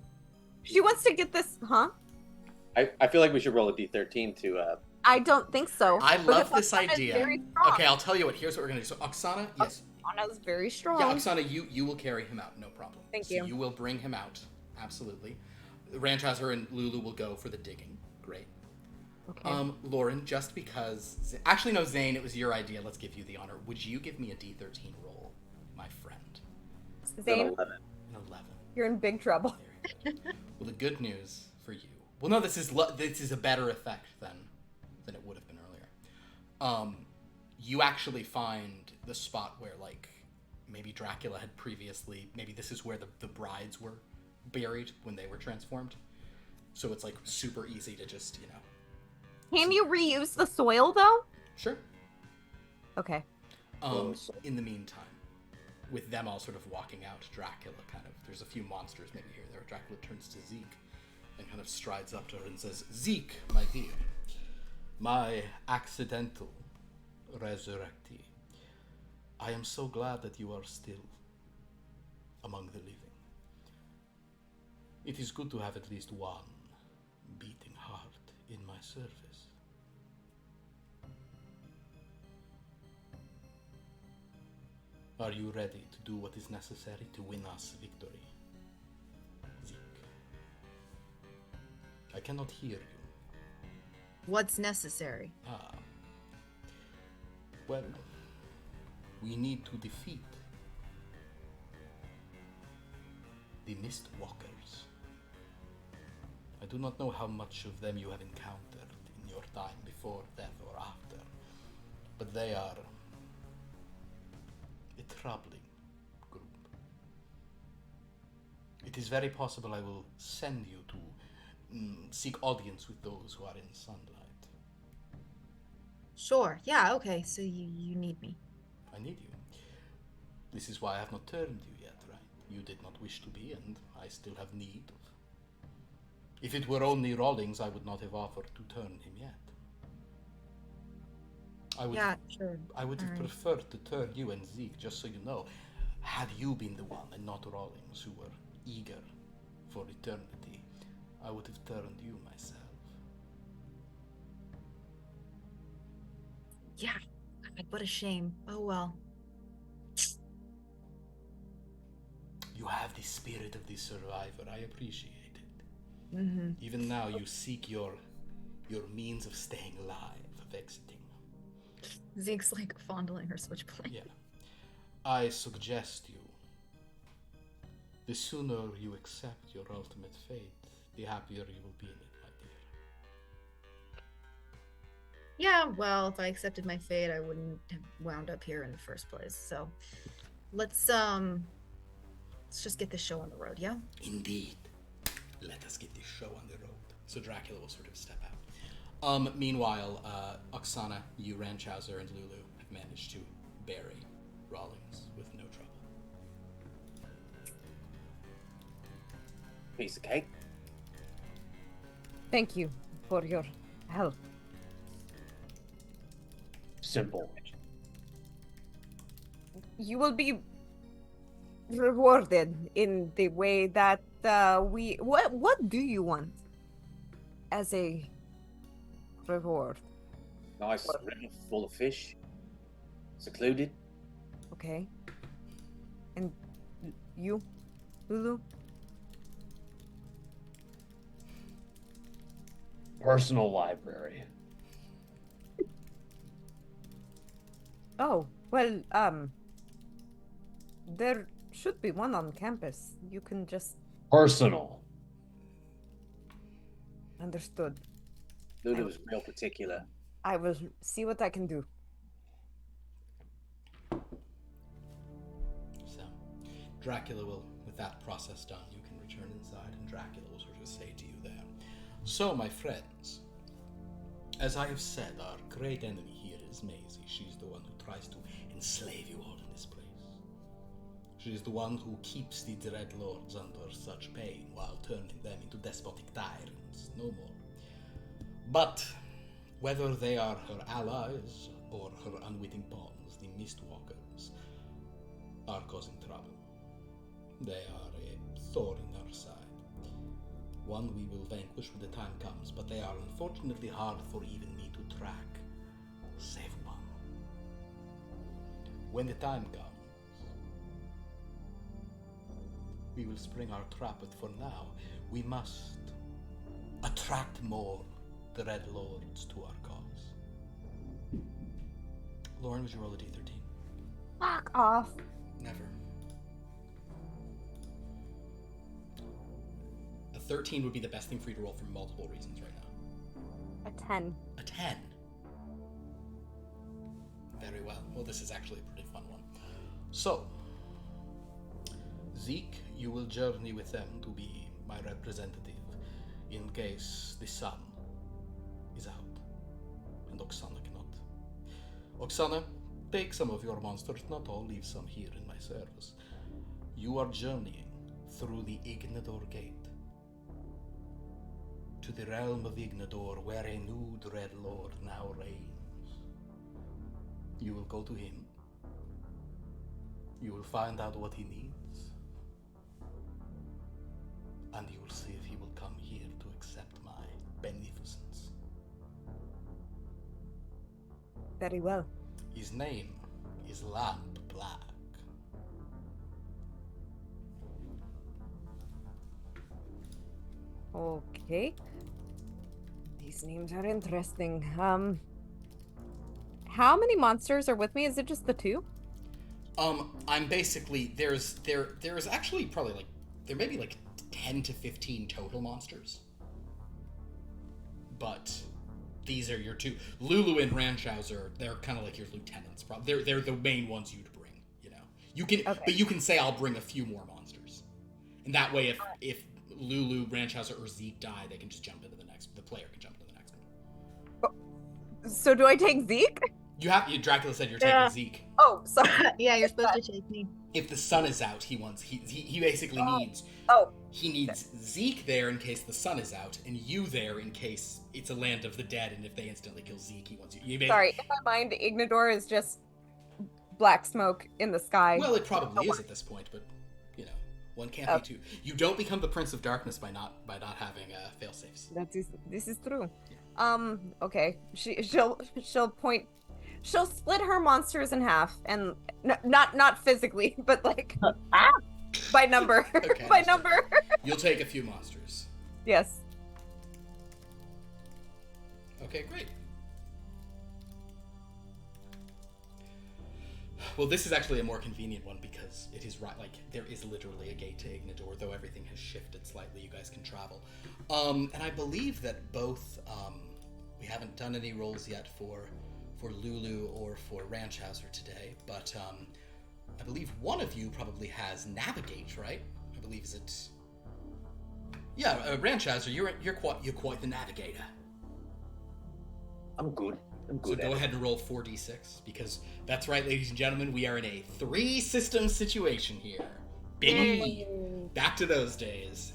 She wants to get this, huh? I feel like we should roll a d13 to. I don't think so. I love because this Oksana is idea. very strong. Okay, I'll tell you what. Here's what we're going to do. So, Oksana, yes. Oksana's very strong. Yeah, Oksana, you will carry him out, no problem. Thank So you. you will bring him out, absolutely. Ranchhauser and Lulu will go for the digging. Great. Okay. Lauren, just because... Actually, no, Zane, it was your idea. Let's give you the honor. Would you give me a D13 roll, my friend? Zane, 11. An 11. you're in big trouble. Very good. Well, the good news for you... Well, no, this is a better effect than it would have been earlier. You actually find the spot where, like, maybe Dracula had previously... Maybe this is where the brides were buried when they were transformed. So it's, like, super easy to just, you know... Can you reuse the soil though? Sure. Okay. In the meantime, with them all sort of walking out, Dracula kind of... There's a few monsters maybe here or there. Dracula turns to Zeke and kind of strides up to her and says, Zeke, my dear, my accidental resurrectee, I am so glad that you are still among the living. It is good to have at least one beating heart in my service. Are you ready to do what is necessary to win us victory? Zeke. I cannot hear you. What's necessary? Ah. Well, we need to defeat the Mistwalkers. I do not know how much of them you have encountered in your time before death or after, but they are a troubling group. It is very possible I will send you to seek audience with those who are in sunlight. Sure. Yeah, okay. So you need me. I need you. This is why I have not turned you yet, right? You did not wish to be, and I still have need of... If it were only Rawlings, I would not have offered to turn him yet. Yeah, sure. I would have Alright. preferred to turn you and Zeke, just so you know. Had you been the one and not Rawlings, who were eager for eternity, I would have turned you myself. Yeah. God, what a shame. Oh well. You have the spirit of the survivor. I appreciate it. Mm-hmm. Even now, you seek your means of staying alive, of exiting. Zeke's like fondling her switchblade. Yeah. I suggest you, the sooner you accept your ultimate fate, the happier you will be in it, my dear. Yeah, well, if I accepted my fate, I wouldn't have wound up here in the first place. So, let's Let's just get this show on the road, yeah? Indeed. Let us get this show on the road. So Dracula will sort of step out. Meanwhile, Oksana, you, Ranchhauser, and Lulu have managed to bury Rawlings with no trouble. Piece of cake. Thank you for your help. Simple. You will be rewarded in the way that we. What do you want as a reward? Nice river full of fish. Secluded. Okay. And you, Lulu? Personal library. Oh, well, there should be one on campus. You can just Personal. understood. Lulu was real particular. I will see what I can do. So, Dracula will, with that process done, you can return inside, and Dracula will sort of say to you there, so, my friends, as I have said, our great enemy here is Maisie. She's the one who tries to enslave you all in this place. She is the one who keeps the Dreadlords under such pain while turning them into despotic tyrants, no more. But, whether they are her allies or her unwitting pawns, the Mistwalkers are causing trouble. They are a thorn in our side. One we will vanquish when the time comes, but they are unfortunately hard for even me to track, save one. When the time comes, we will spring our trap, but for now, we must attract more Dreadlords to our cause. Lauren, would you roll a d13? Fuck off. Never. A 13 would be the best thing for you to roll for multiple reasons right now. A 10. A 10. Very well. Well, this is actually a pretty fun one. So, Zeke, you will journey with them to be my representative in case the sun is out and Oksana cannot. Oksana, take some of your monsters, not all, leave some here in my service. You are journeying through the Ignador Gate to the realm of Ignador, where a new Dreadlord now reigns. You will go to him. You will find out what he needs. And you will see if he will come here to accept my beneficence. Very well. His name is Lamp Black. Okay. These names are interesting. How many monsters are with me? Is it just the two? I'm basically there's actually probably like there may be like 10 to 15 total monsters. But these are your two. Lulu and Ranchhauser, they're kind of like your lieutenants. Probably they're the main ones you'd bring. You know, you can, Okay. but you can say I'll bring a few more monsters, and that way, if Lulu, Ranchhauser, or Zeke die, they can just jump into the next. The player can jump into the next one. So do I take Zeke? Dracula said you're Yeah. taking Zeke. Oh, sorry. Yeah, you're supposed to take me. If the sun is out, he basically needs. Oh. He needs Zeke there in case the sun is out, and you there in case it's a land of the dead, and if they instantly kill Zeke, he wants you. Sorry, in my mind, Ignador is just black smoke in the sky. Well, it probably is at this point, but you know, one can't be too. You don't become the Prince of Darkness by not having fail safes. This is true. Okay. She'll point. She'll split her monsters in half, and not physically, but like by number. Okay, by understood. number. You'll take a few monsters. Yes. Okay, great. Well, this is actually a more convenient one because it is right. Like there is literally a gate to Ignador, though everything has shifted slightly. You guys can travel, and I believe that both. We haven't done any rolls yet for Lulu or for Ranchhauser today, but I believe one of you probably has navigate, right? I believe is it. Yeah, Ranchhauser, you're quite the navigator. I'm good. So go ahead and roll 4d6 because that's right, ladies and gentlemen, we are in a 3-system situation here. Baby, back to those days.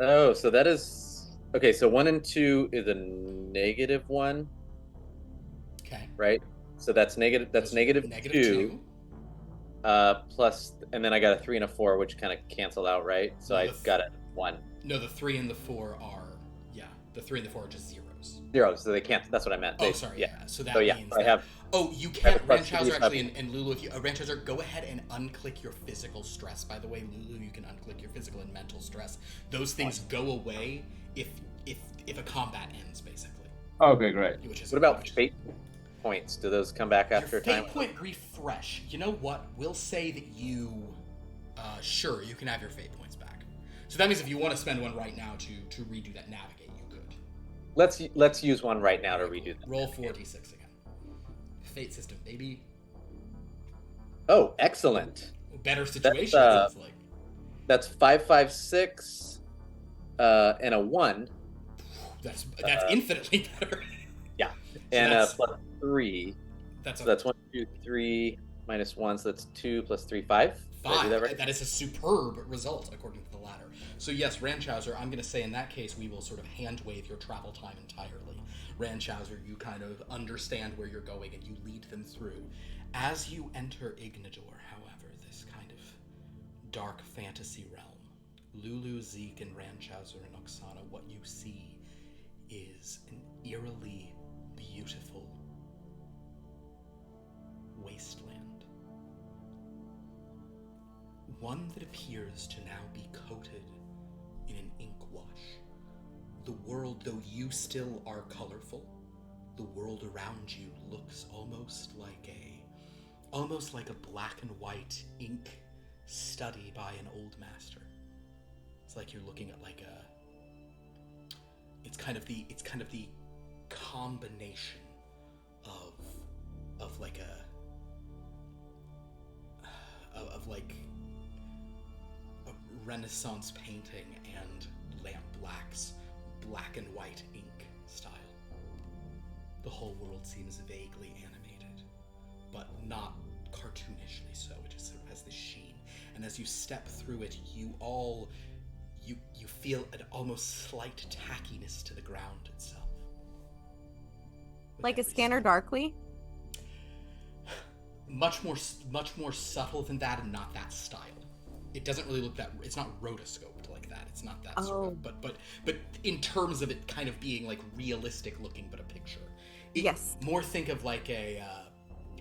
Oh, so that is okay. So 1 and 2 is a -1. Okay. Right. So that's negative. That's negative two. Plus, and then I got a 3 and a 4, which kind of canceled out, right? So I got a 1. No, the 3 and the 4 are the 3 and the 4 are just zeros. Zeros, so they can't. That's what I meant. Oh, sorry. Yeah. So that means I have. Oh, you can't. Ranchhauser actually, and Lulu, if you Ranchhauser, go ahead and unclick your physical stress. By the way, Lulu, you can unclick your physical and mental stress. Those things go away if a combat ends, basically. Okay, great. What about fate points? Do those come back after a time? Fate point refresh. You know what? We'll say that you, sure, you can have your fate points back. So that means if you want to spend one right now to redo that navigate, you could. Let's use one right now to redo that. Roll 4d6 again. Fate system, baby. Oh, excellent. Better situation. That's, like. That's 5, 5, 6, and a 1. That's infinitely better. Yeah, so and plus 3. That's 1, 2, 3 minus 1, so that's 2 plus 3, 5. 5. That, right? That is a superb result according to the ladder. So yes, Ranchhauser, I'm going to say in that case we will sort of hand wave your travel time entirely. Ranchhauser, you kind of understand where you're going and you lead them through. As you enter Ignador, however, this kind of dark fantasy realm, Lulu, Zeke, and Ranchhauser and Oksana, what you see is an eerily beautiful wasteland. One that appears to now be coated in an ink wash. The world, though you still are colorful, the world around you looks almost like a black and white ink study by an old master. It's like you're looking at like a. It's kind of the combination of like a Renaissance painting and lamp black's black and white ink style. The whole world seems vaguely animated, but not cartoonishly so. It just sort of has this sheen. And as you step through it, you feel an almost slight tackiness to the ground itself. Like a Scanner Darkly? Much more subtle than that, and not that style. It doesn't really look that. It's not rotoscoped like that. It's not that sort of. But in terms of it kind of being like realistic looking, but a picture. Yes. More think of like a.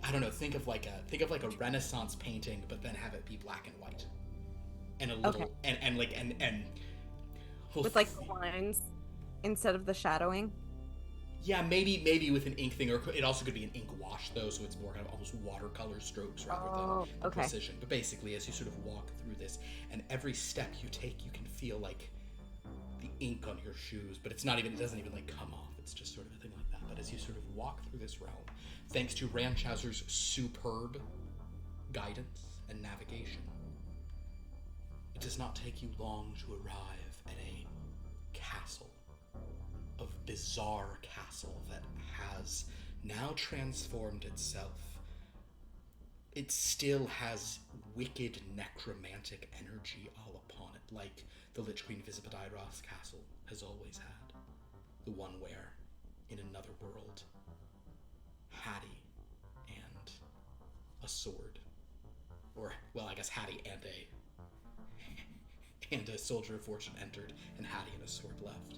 I don't know. Think of like a Renaissance painting, but then have it be black and white, and a little and with like lines instead of the shadowing. Yeah, maybe with an ink thing, or it also could be an ink wash though, so it's more kind of almost watercolor strokes rather than precision. But basically, as you sort of walk through this, and every step you take, you can feel like the ink on your shoes, but it doesn't even like come off. It's just sort of a thing like that. But as you sort of walk through this realm, thanks to Ranchhauser's superb guidance and navigation, it does not take you long to arrive at a castle. Of bizarre castle that has now transformed itself. It still has wicked necromantic energy all upon it, like the Lich Queen Visipedairos castle has always had. The one where, in another world, Hattie and a sword, or, well, I guess Hattie and a soldier of fortune entered, and Hattie and a sword left.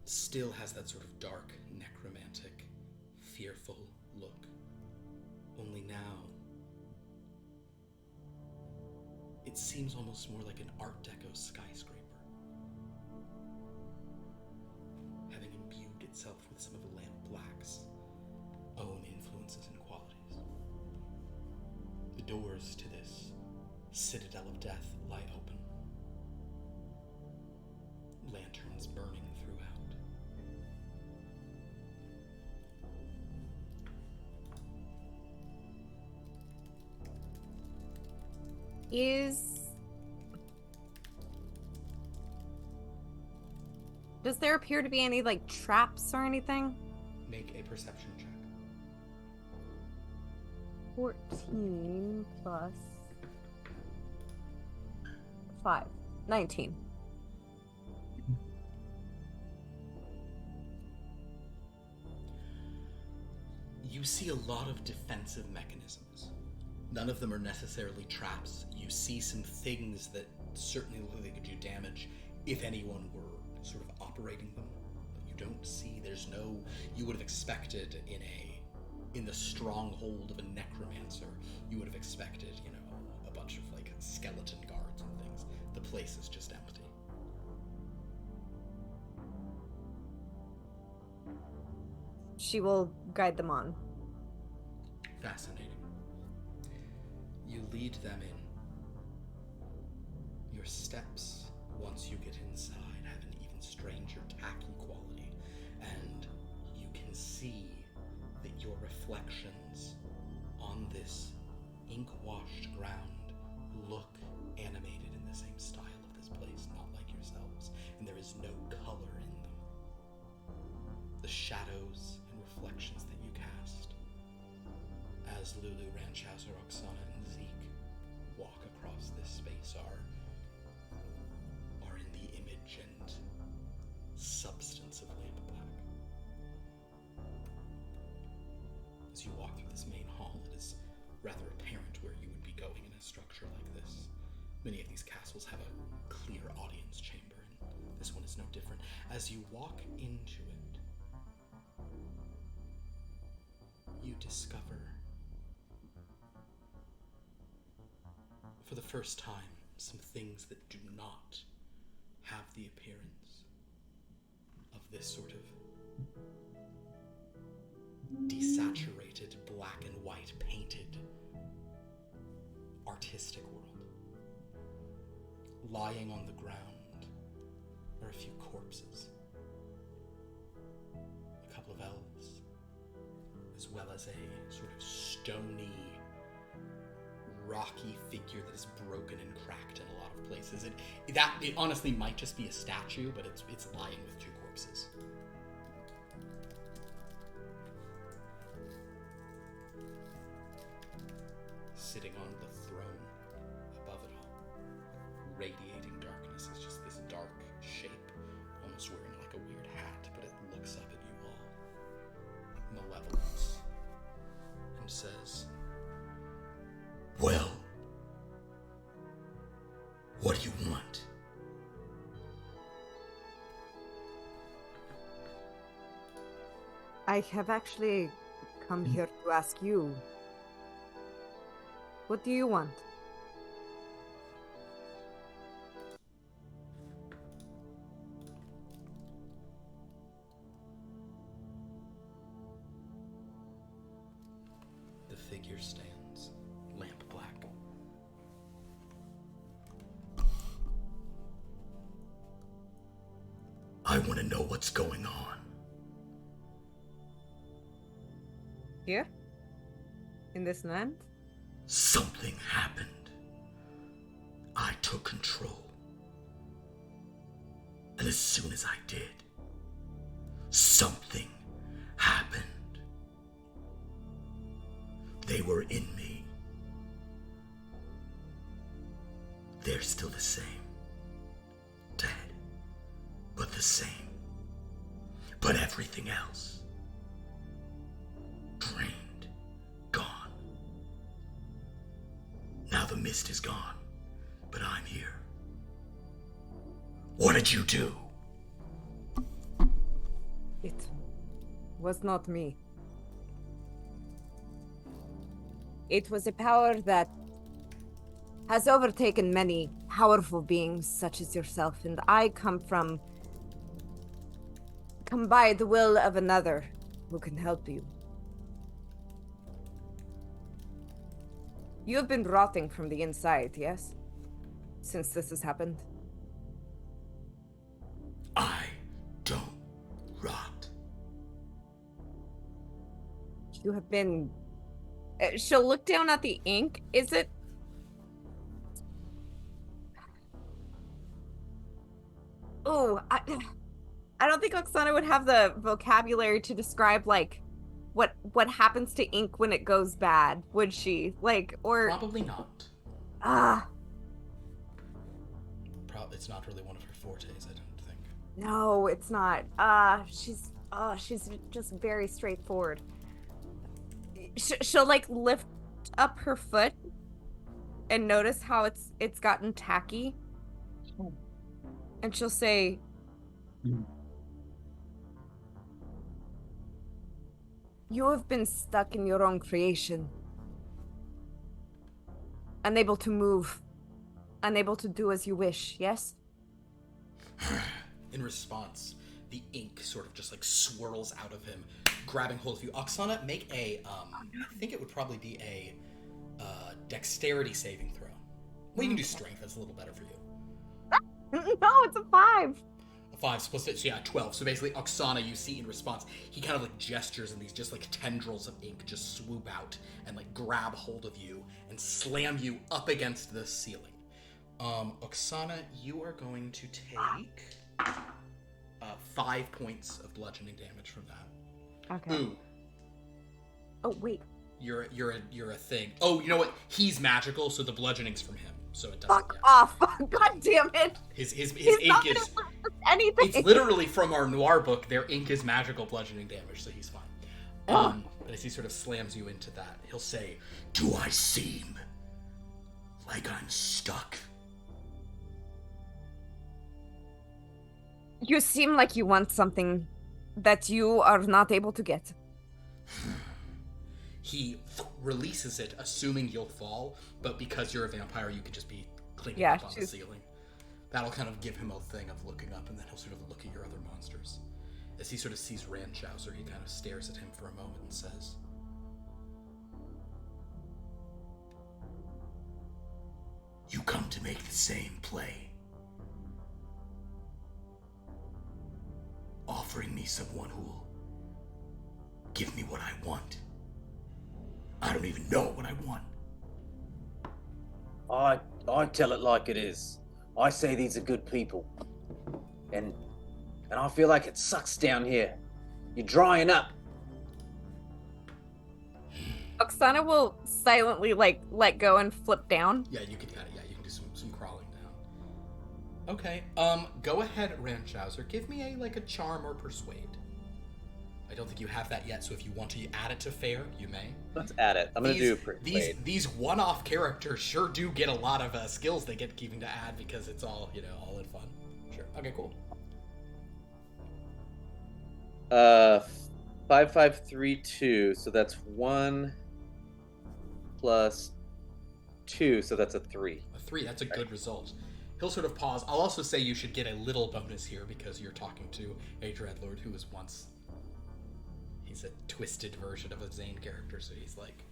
Still has that sort of dark, necromantic, fearful look. Only now, it seems almost more like an Art Deco skyscraper, having imbued itself with some of the lamp black's own influences and qualities. The doors to this citadel of death lie open. Lanterns burning throughout. Does there appear to be any, like, traps or anything? Make a perception check. 14 plus 5. 19. You see a lot of defensive mechanisms. None of them are necessarily traps. You see some things that certainly look like they could do damage if anyone were sort of operating them. But you don't see, there's no, you would have expected in the stronghold of a necromancer, you would have expected, you know, a bunch of like skeleton guards and things. The place is just empty. She will guide them on. Fascinating. You lead them in. Your steps, once you get inside, have an even stranger tacky quality, and you can see that your reflections on this ink-washed ground look animated in the same style of this place, not like yourselves, and there is no color in them. The shadows and reflections that you cast as Lulu, Ranchhauser, Oksana, and Zeke walk across this space are in the image and substance of Lamp Black. As you walk through this main hall, it is rather apparent where you would be going in a structure like this. Many of these castles have a clear audience chamber, and this one is no different. As you walk into it, you discover, for the first time, some things that do not have the appearance of this sort of desaturated black and white painted artistic world. Lying on the ground are a few corpses, a couple of elves, as well as a sort of stony, rocky figure that is broken and cracked in a lot of places. It honestly might just be a statue, but it's lying with two corpses. Sitting on the throne above it all, radiating darkness, is just this dark shape, almost wearing like a weird hat, but it looks up at you all, malevolence, and says, "Well, what do you want?" I have actually come here to ask you. What do you want? The figure stands, lamp black. "I want to know what's going on." Here? In this land? "Something happened. I took control. And as soon as I did, something happened. They were in me. They're still the same. Dead, but the same. But everything else, drained, gone. Now the mist is gone, but I'm here. What did you do?" It was not me. It was a power that has overtaken many powerful beings such as yourself, and I come by the will of another who can help you. You have been rotting from the inside, yes? Since this has happened? I don't rot. You have been... She'll look down at the ink. Is it Ooh, I don't think Oksana would have the vocabulary to describe like what happens to ink when it goes bad, would she? Like, or Probably not. ah, It's not really one of her fortes, I don't think. no, it's not. She's just very straightforward. She'll like lift up her foot and notice how it's gotten tacky, and she'll say, "You have been stuck in your own creation, unable to move, unable to do as you wish, yes?" In response, the ink sort of just like swirls out of him, grabbing hold of you. Oksana, make a, I think it would probably be a dexterity saving throw. Well, you can do strength, that's a little better for you. No, it's a 5. A 5 supposed to, so yeah, 12. So basically, Oksana, you see in response, he kind of like gestures and these just like tendrils of ink just swoop out and like grab hold of you and slam you up against the ceiling. Oksana, you are going to take 5 points of bludgeoning damage from that. Okay. Ooh, Oh wait. you're a thing. Oh, you know what? He's magical, so the bludgeoning's from him. So it doesn't. Fuck Yeah. off! God damn it! His He's ink not is. gonna lose anything. It's literally from our noir book. Their ink is magical bludgeoning damage, so he's fine. But as he sort of slams you into that, he'll say, "Do I seem like I'm stuck?" You seem like you want something that you are not able to get. He releases it, assuming you'll fall, but because you're a vampire, you could just be clinging Yeah, up on the ceiling. That'll kind of give him a thing of looking up, and then he'll sort of look at your other monsters. As he sort of sees Ranchauser, he kind of stares at him for a moment and says, "You come to make the same play, offering me someone who'll give me what I want. I don't even know what I want." I tell it like it is. I say these are good people. And I feel like it sucks down here. You're drying up. Oksana will silently like let go and flip down. Yeah, you can kind of, yeah, you can do some crawling down. Okay, go ahead, Ranchauser. Give me a charm or persuade. I don't think you have that yet, so if you want to add it to fair, you may. Let's add it. I'm gonna do persuade. These one-off characters sure do get a lot of skills they get keeping to add because it's all all in fun. Sure. Okay, cool. 5, 5, 3, 2. So that's 1 plus 2. So that's a 3. A 3. That's a good result. He'll sort of pause. I'll also say you should get a little bonus here because you're talking to a Dreadlord who was once. He's a twisted version of a Zane character, so he's like,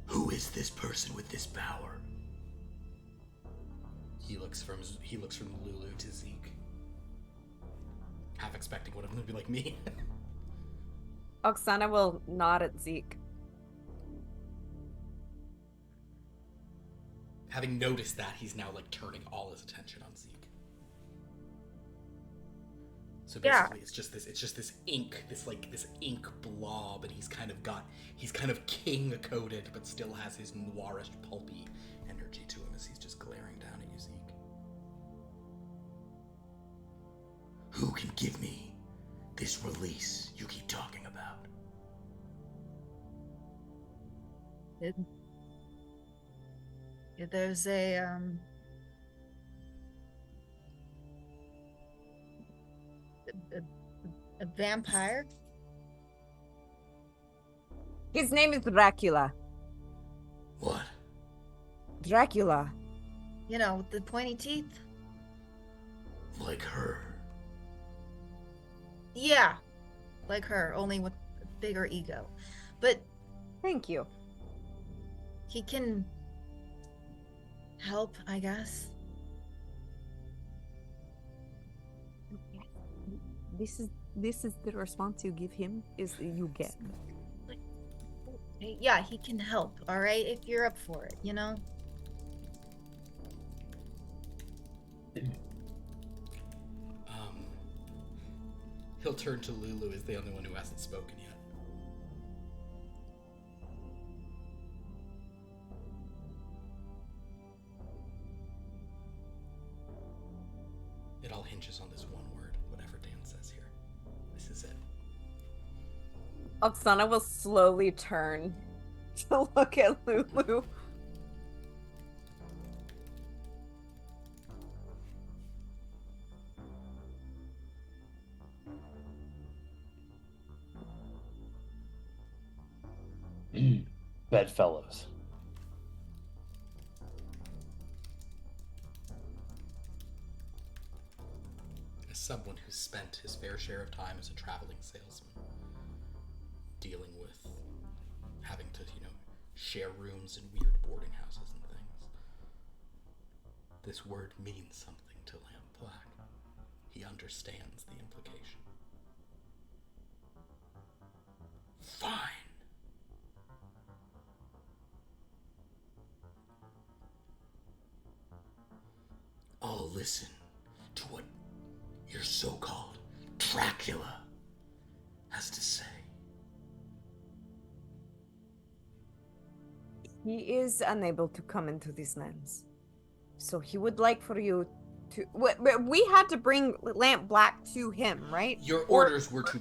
"Who is this person with this power?" He looks from Lulu to Zeke, half expecting one of them to be like me. Oksana will nod at Zeke. Having noticed that, he's now turning all his attention on Zeke. So basically, it's just this ink, this ink blob, and he's kind of king coded, but still has his noirish, pulpy energy to him as he's just glaring down at you, Zeke. Who can give me this release you keep talking about? There's a vampire. His name is Dracula. What? Dracula. You know, with the pointy teeth. Like her? Yeah, like her, only with a bigger ego. But Thank you. he can help, I guess. This is the response you give him, is you get. Yeah, he can help, all right? If you're up for it, you know? He'll turn to Lulu as the only one who hasn't spoken yet. It all hinges on this one word, whatever Dan says here. This is it. Oksana will slowly turn to look at Lulu. Bedfellows. As someone who's spent his fair share of time as a traveling salesman, dealing with having to, share rooms in weird boarding houses and things, this word means something to Lamp Black. He understands the implication. Fine. I'll listen to what your so-called Dracula has to say. He is unable to come into these lands. So he would like for you to... We had to bring Lamp Black to him, right? Your orders were to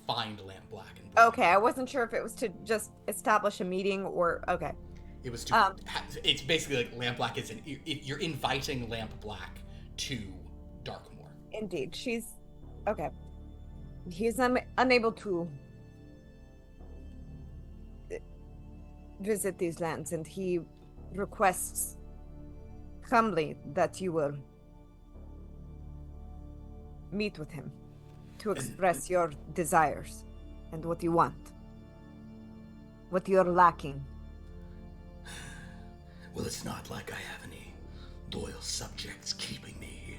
find Lamp Black. And bring Okay, him. I wasn't sure if it was to just establish a meeting or... Okay. It was to... it's basically like Lamp Black is you're inviting Lamp Black to Darkmoor. Indeed, she's... Okay. He's unable to visit these lands, and he requests humbly that you will meet with him to express your desires and what you want, what you're lacking. Well, it's not like I have any loyal subjects keeping me here.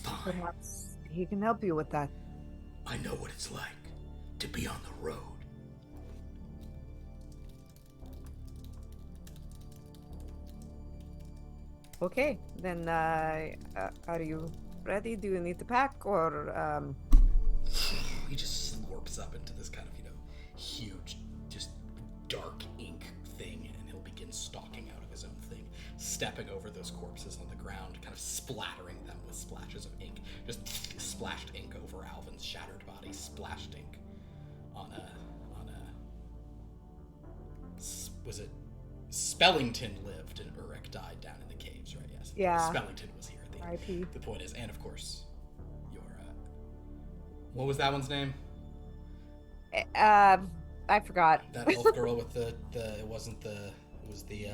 Fine. Perhaps he can help you with that. I know what it's like to be on the road. Okay, then are you ready? Do you need to pack or He just slurps up into this kind of, huge, just dark ink thing, and he'll begin stalking out of his own thing, stepping over those corpses on the ground, kind of splattering them with splashes of ink. Just splashed ink over Alvin's shattered body, splashed ink on a was it Spellington lived and Uruk died down in the caves, right? Yes. Yeah. Spellington was here. R.I.P. The point is, and of course, your what was that one's name? I forgot. That elf girl with the it was the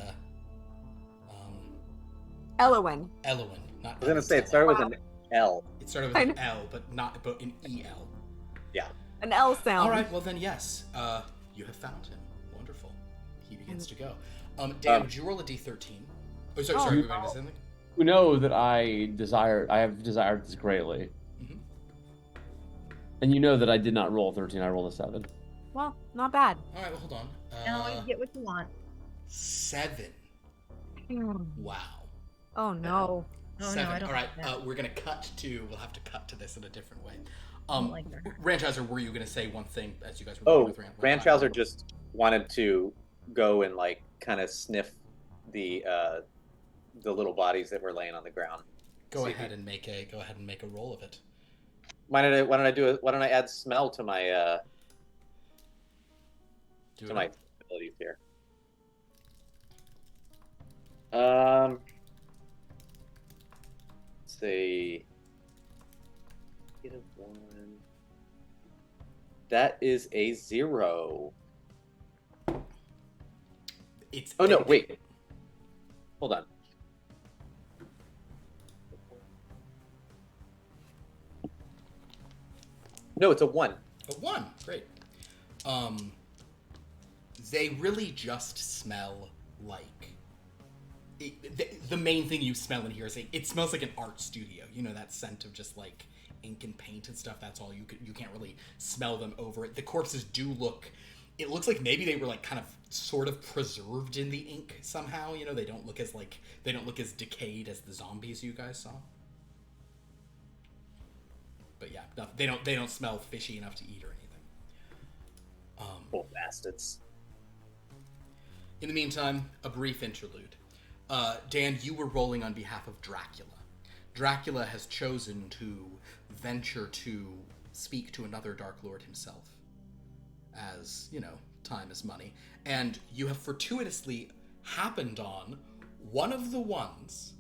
Elowin. Elowin, not. I was gonna say it started with an L. It started with an L, but an EL. Yeah. An L sound. All right, well then, yes, you have found him. Wonderful. He begins to go. Dan, would you roll a D13? Oh, sorry, you were going to say something? You know that I have desired this greatly. Mm-hmm. And you know that I did not roll a 13, I rolled a 7. Well, not bad. All right, well, hold on. Now you get what you want. 7. Wow. Oh no. Oh, 7. no, I don't All right, like that. we're gonna we'll have to cut to this in a different way. I don't like that. Ranchhauser, were you gonna say one thing as you guys were going with Ranchhauser just wanted to go and kind of sniff the little bodies that were laying on the ground. Go ahead and make a roll of it. Why don't I add smell to my my abilities here? Let's see. -1. That is a 0. It's no, wait. Hold on. No, it's a 1. A 1. Great. They really just smell like... the main thing you smell in here is it smells like an art studio. You know, that scent of just like ink and paint and stuff. That's all you can't really smell them over it. The corpses do look... It looks like maybe they were like kind of sort of preserved in the ink somehow. You know, they don't look as decayed as the zombies you guys saw. no, they don't smell fishy enough to eat or anything. Poor bastards. In the meantime, a brief interlude. Dan, you were rolling on behalf of Dracula. Dracula has chosen to venture to speak to another Dark Lord himself. As, time is money. And you have fortuitously happened on one of the ones.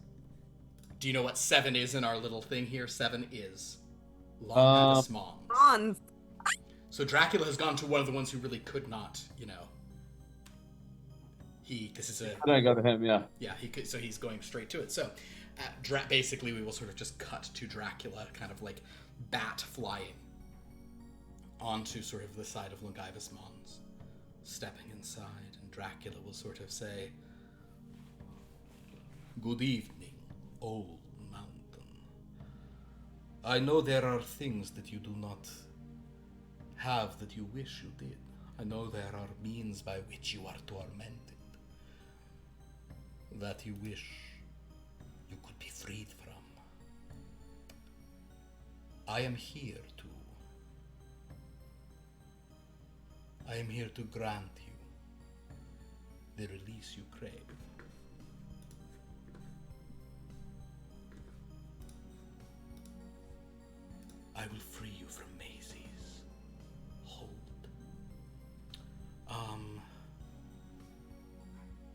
Do you know what 7 is in our little thing here? 7 is Longavis Mons. On. So Dracula has gone to one of the ones who really could not, I go to him, yeah. Yeah, he could, so he's going straight to it. So, basically, we will sort of just cut to Dracula, kind of like bat flying onto sort of the side of Longavis Mons, stepping inside, and Dracula will sort of say, "Good evening, old mountain. I know there are things that you do not have that you wish you did. I know there are means by which you are tormented that you wish you could be freed from. I am here to grant you the release you crave. I will free you from Maisie's hold.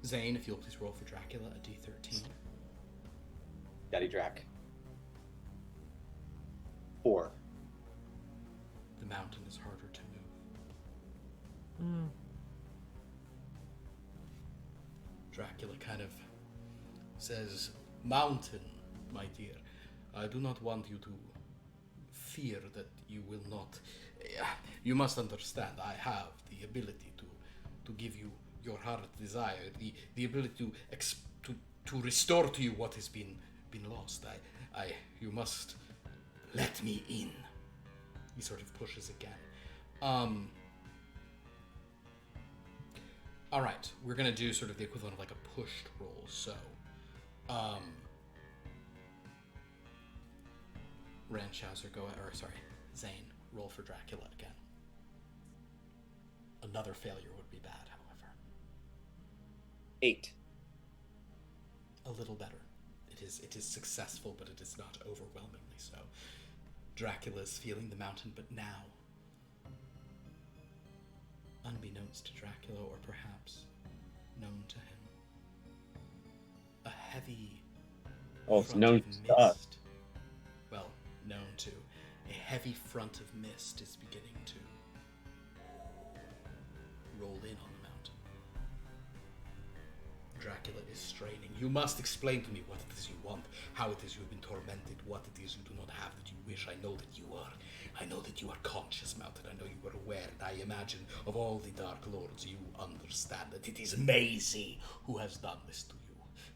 Zane, if you'll please roll for Dracula, a d13. Daddy Drac. 4. The mountain is harder to move. Dracula kind of says, "Mountain, my dear, I do not want you to fear that you will not. You must understand, I have the ability to give you your heart desire, the ability to restore to you what has been lost. You must let me in." He sort of pushes again. All right, we're gonna do sort of the equivalent of like a pushed roll. So, Zane, roll for Dracula again. Another failure would be bad, however. 8. A little better. It is successful, but it is not overwhelmingly so. Dracula is feeling the mountain, but now, unbeknownst to Dracula, or perhaps known to him, a heavy It's front known of to us. mist. Well, known to. A heavy front of mist is beginning to roll in on the mountain. Dracula is straining. "You must explain to me what it is you want, how it is you have been tormented, what it is you do not have that you wish. I know that you are conscious, Mountain. I know you are aware, and I imagine of all the Dark Lords, you understand that it is Maisie who has done this to you.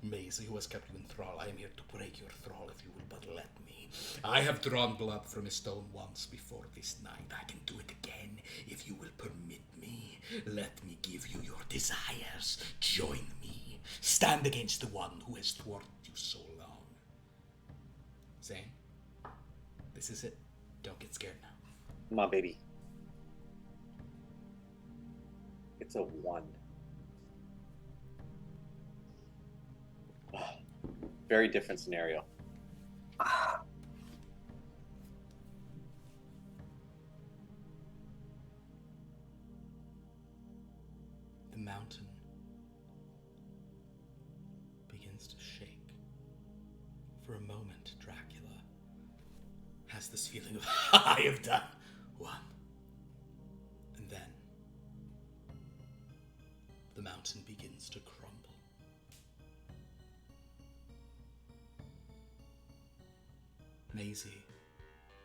Maisie who has kept you in thrall. I am here to break your thrall if you will but let me. I have drawn blood from a stone once before this night. I can do it again if you will permit me. Let me give you your desires. Join me. Stand against the one who has thwarted you so long." Zane, this is it. Don't get scared now. Come on, baby. It's a 1. Very different scenario. The mountain begins to shake. For a moment, Dracula has this feeling of, "I have done one." And then the mountain begins to crumble. Maisie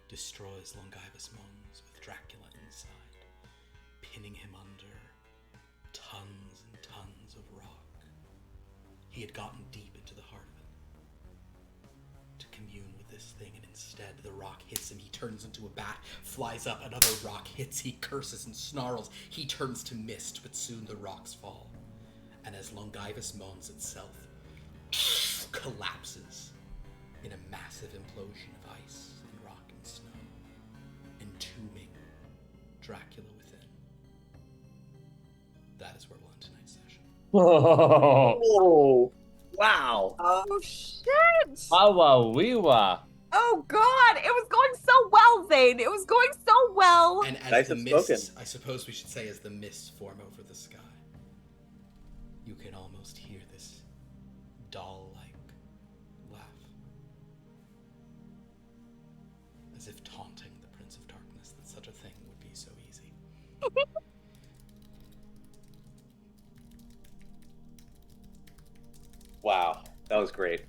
destroys Longavis Mons with Dracula inside, pinning him under tons and tons of rock. He had gotten deep into the heart of it to commune with this thing, and instead the rock hits him. He turns into a bat, flies up, another rock hits, he curses and snarls. He turns to mist, but soon the rocks fall. And as Longavis Mons itself collapses in a massive implosion of ice and rock and snow, Oh, Oh, wow. Oh shit! Wawa. Oh god, it was going so well, Zane. It was going so well. And as Dice the have mists, spoken. I suppose we should say, as the mists form over the sky, you can almost hear this doll-like laugh, as if taunting the Prince of Darkness that such a thing would be so easy. Wow, that was great.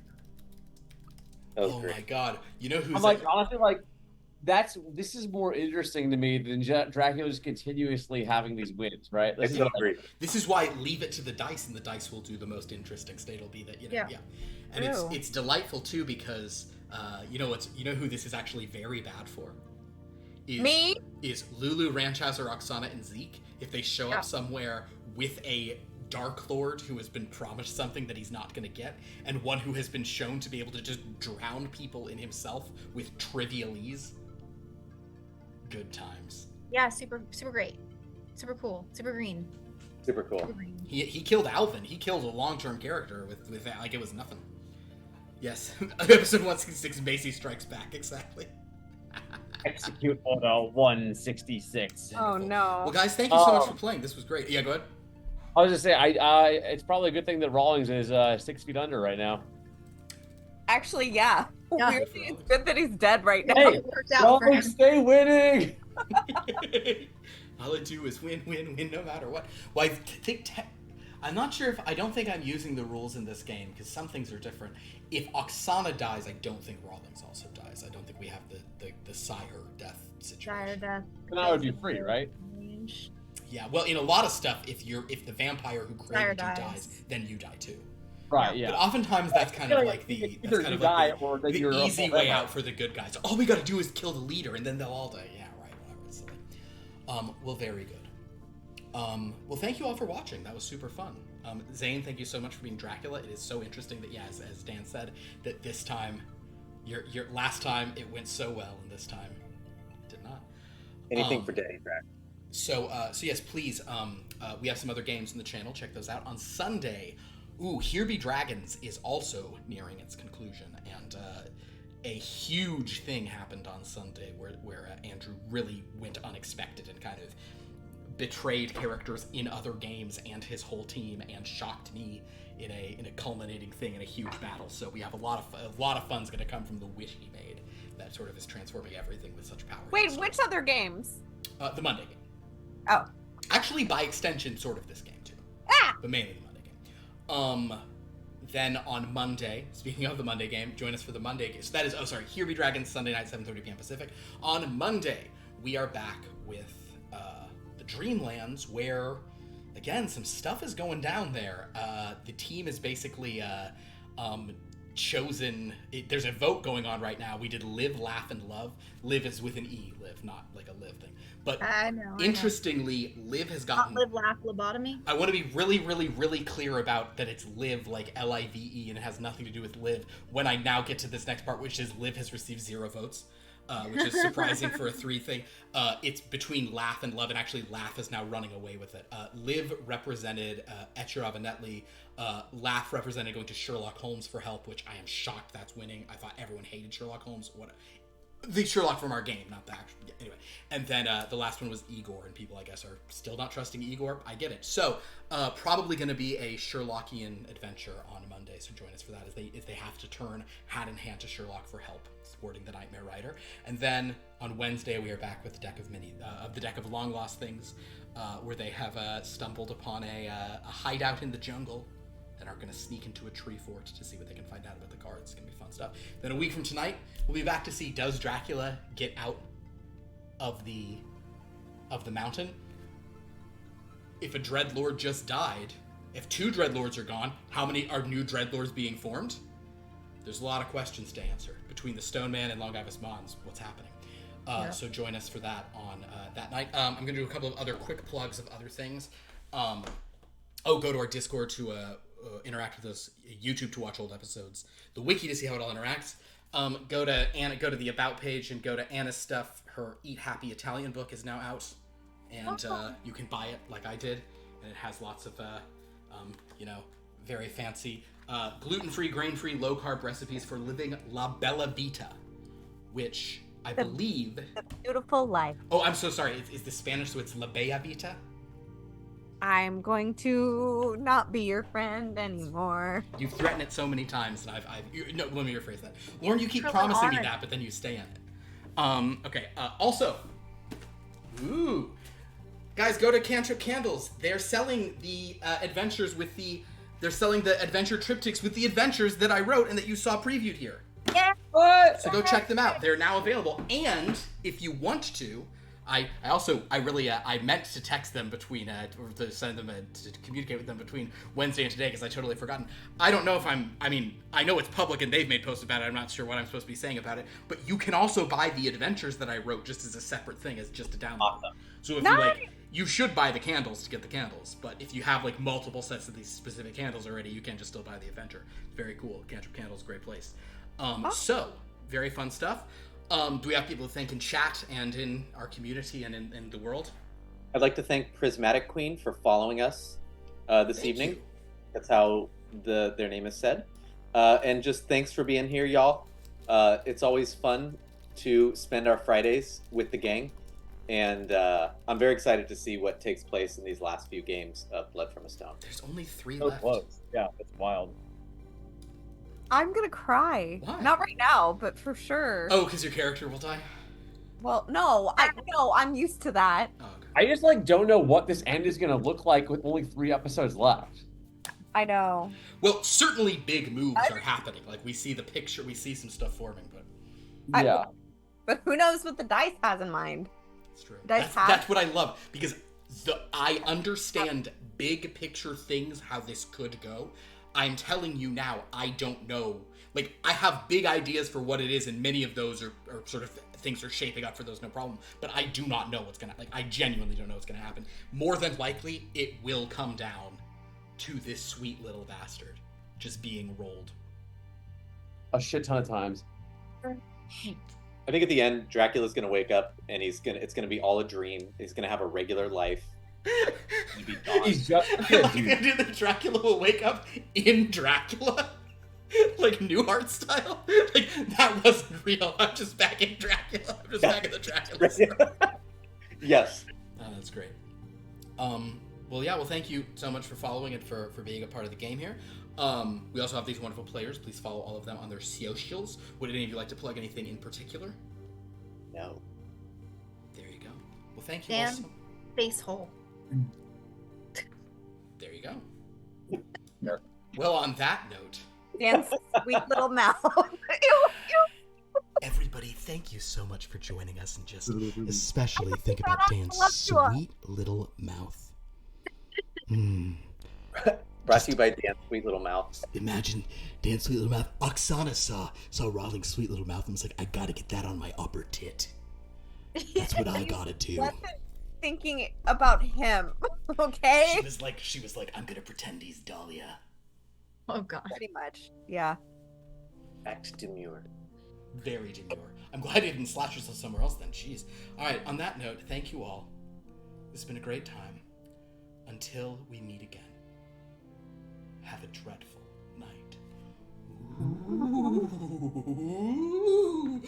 That was Oh great. my god! You know who's I'm like, honestly, like, this is more interesting to me than Dracula just continuously having these wins, right? I so agree. This is why leave it to the dice, and the dice will do the most interesting state. It'll be that, you know, yeah. And True. it's delightful too because you know who this is actually very bad for. Me? Is Lulu, Ranchhauser, Oksana, and Zeke. If they show up somewhere with a Dark Lord who has been promised something that he's not going to get, and one who has been shown to be able to just drown people in himself with trivial ease. Good times. Yeah, super great. Super cool. Super green. Super cool. Super green. He killed Alvin. He killed a long-term character with that like it was nothing. Yes. Episode 166, Macy Strikes Back, exactly. Execute Order 166. Oh no. Well, guys, thank you so much for playing. This was great. Yeah, go ahead. I was just saying, it's probably a good thing that Rawlings is 6 feet under right now. Actually, yeah. Yeah. Weirdly, it's good that he's dead right now. Hey, It worked out for him. Rawlings, stay winning. All I do is win, no matter what. Well, I think I'm not sure if I don't think I'm using the rules in this game because some things are different. If Oksana dies, I don't think Rawlings also dies. I don't think we have the sire death situation. Dire death. That would be free, right? Range. Yeah, well, in a lot of stuff, if the vampire who created Sire you dies. dies, then you die too. Right. Yeah. But oftentimes that's kind of like either you die or that you're the a easy forever. way out for the good guys. All we gotta do is kill the leader, and then they'll all die. Yeah, right. Whatever. It's silly. Well, very good. Well, thank you all for watching. That was super fun. Zane, thank you so much for being Dracula. It is so interesting that, yeah, as Dan said, that this time, your last time it went so well, and this time it did not. Anything for Danny Drac. So yes, please. We have some other games in the channel. Check those out on Sunday. Here Be Dragons is also nearing its conclusion, and a huge thing happened on Sunday where Andrew really went unexpected and kind of betrayed characters in other games and his whole team, and shocked me in a culminating thing in a huge battle. So we have a lot of fun's going to come from the wish he made that sort of is transforming everything with such power. Wait, which other games? The Monday game. Oh. Actually, by extension, sort of this game too. But mainly the Monday game. Then on Monday, speaking of the Monday game, join us for the Monday game. So that is, Here Be Dragons, Sunday night, 7:30 p.m. Pacific. On Monday, we are back with the Dreamlands, where, again, some stuff is going down there. The team is basically chosen. There's a vote going on right now. We did Live, Laugh, and Love. Live is with an E, live, not like a live thing. But I know. Interestingly, Liv has gotten... Not live, laugh, lobotomy? I want to be really, really, really clear about that it's Liv, like L-I-V-E, and it has nothing to do with Liv, when I now get to this next part, which is Liv has received 0 votes, which is surprising for a 3 thing. It's between Laugh and Love, and actually Laugh is now running away with it. Liv represented Etcher Avenetli. Laugh represented going to Sherlock Holmes for help, which I am shocked that's winning. I thought everyone hated Sherlock Holmes. The Sherlock from our game, not the actual. Yeah, anyway, and then the last one was Igor, and people, I guess, are still not trusting Igor. I get it. So, probably going to be a Sherlockian adventure on Monday. So join us for that as they have to turn hat in hand to Sherlock for help, supporting the Nightmare Rider. And then on Wednesday we are back with the deck of long lost things, where they have stumbled upon a hideout in the jungle. And are going to sneak into a tree fort to see what they can find out about the cards. It's going to be fun stuff. Then a week from tonight, we'll be back to see, does Dracula get out of the mountain? If a Dreadlord just died, if 2 Dreadlords are gone, how many are new Dreadlords being formed? There's a lot of questions to answer. Between the Stone Man and Longavis Mons, what's happening? So join us for that on that night. I'm going to do a couple of other quick plugs of other things. Go to our Discord to interact with us, YouTube to watch old episodes, the wiki to see how it all interacts. Go to the About page and go to Anna's stuff. Her Eat Happy Italian book is now out, and you can buy it like I did, and it has lots of very fancy gluten-free, grain-free, low-carb recipes for living La Bella Vita, which I believe... The beautiful life. Oh, I'm so sorry. Is the Spanish, so it's La Bella Vita? I'm going to not be your friend anymore. You've threatened it so many times, and no, let me rephrase that. Lauren, you keep Really promising me hard. that, but then you stay in it. Okay, also, guys, go to Cantrip Candles. They're selling the adventures they're selling the adventure triptychs with the adventures that I wrote and that you saw previewed here. Yeah. What? So go check them out. They're now available. And if you want to, I meant to text them between, or to send them, to communicate with them between Wednesday and today because I totally forgotten. I don't know if I know it's public and they've made posts about it. I'm not sure what I'm supposed to be saying about it. But you can also buy the adventures that I wrote just as a separate thing, as just a download. Awesome. So if you should buy the candles to get the candles. But if you have multiple sets of these specific candles already, you can just still buy the adventure. It's very cool. Cantrip Candles, great place. So, very fun stuff. Do we have people to thank in chat and in our community and in the world? I'd like to thank Prismatic Queen for following us this evening. You. That's how their name is said. And just thanks for being here, y'all. It's always fun to spend our Fridays with the gang. And I'm very excited to see what takes place in these last few games of Blood from a Stone. There's only 3 So left. close. Yeah, it's wild. I'm gonna cry. Why? Not right now, but for sure. Oh, because your character will die? Well, no, I'm used to that. Oh, okay. I just don't know what this end is gonna look like with only 3 episodes left. I know. Well, certainly big moves are happening. We see the picture, we see some stuff forming, but Yeah. But who knows what the dice has in mind? it's true. Dice That's what I love, because I understand big picture things, how this could go. I'm telling you now, I don't know. I have big ideas for what it is, and many of those are sort of things are shaping up for those, no problem. But I do not know what's gonna, I genuinely don't know what's gonna happen. More than likely, it will come down to this sweet little bastard just being rolled. A shit ton of times. I think at the end, Dracula's gonna wake up and it's gonna be all a dream. He's gonna have a regular life. He's gonna be gone. He's just The Dracula will wake up in Dracula, Newhart style. That wasn't real. I'm just back in Dracula. I'm just back in the Dracula style. Yes. Oh, that's great. Well, thank you so much for following and for being a part of the game here. We also have these wonderful players. Please follow all of them on their socials. Would any of you like to plug anything in particular? No. There you go. Well, thank you all Dan, so- face hole. There you go. Well, on that note, Dan's sweet little mouth. everybody, thank you so much for joining us, and just especially think about Dan's love you. sweet little mouth. Brought to you by Dan's Sweet Little Mouth. Imagine Dan's sweet little mouth. Oksana saw Rawling's sweet little mouth and was like, I gotta get that on my upper tit. That's what I gotta do. Wasn't thinking about him, okay? She was like, I'm gonna pretend he's Dahlia. Oh god. Pretty much, yeah. Act demure. Very demure. I'm glad he didn't slash herself somewhere else then. Jeez. Alright, on that note, thank you all. This has been a great time. Until we meet again. Have a dreadful night. Ooh.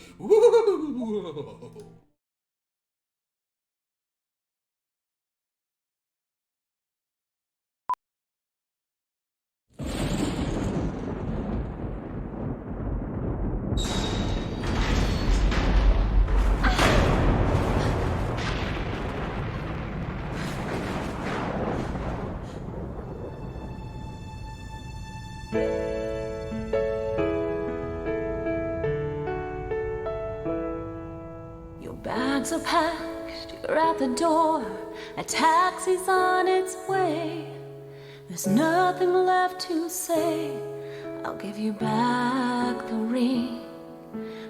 Your bags are packed, you're at the door. A taxi's on its way. There's nothing left to say. I'll give you back the ring.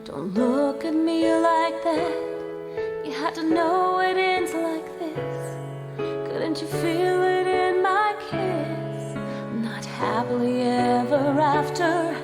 Don't look at me like that. You had to know it ends like this. Couldn't you feel it in my kiss? Not happily ever after.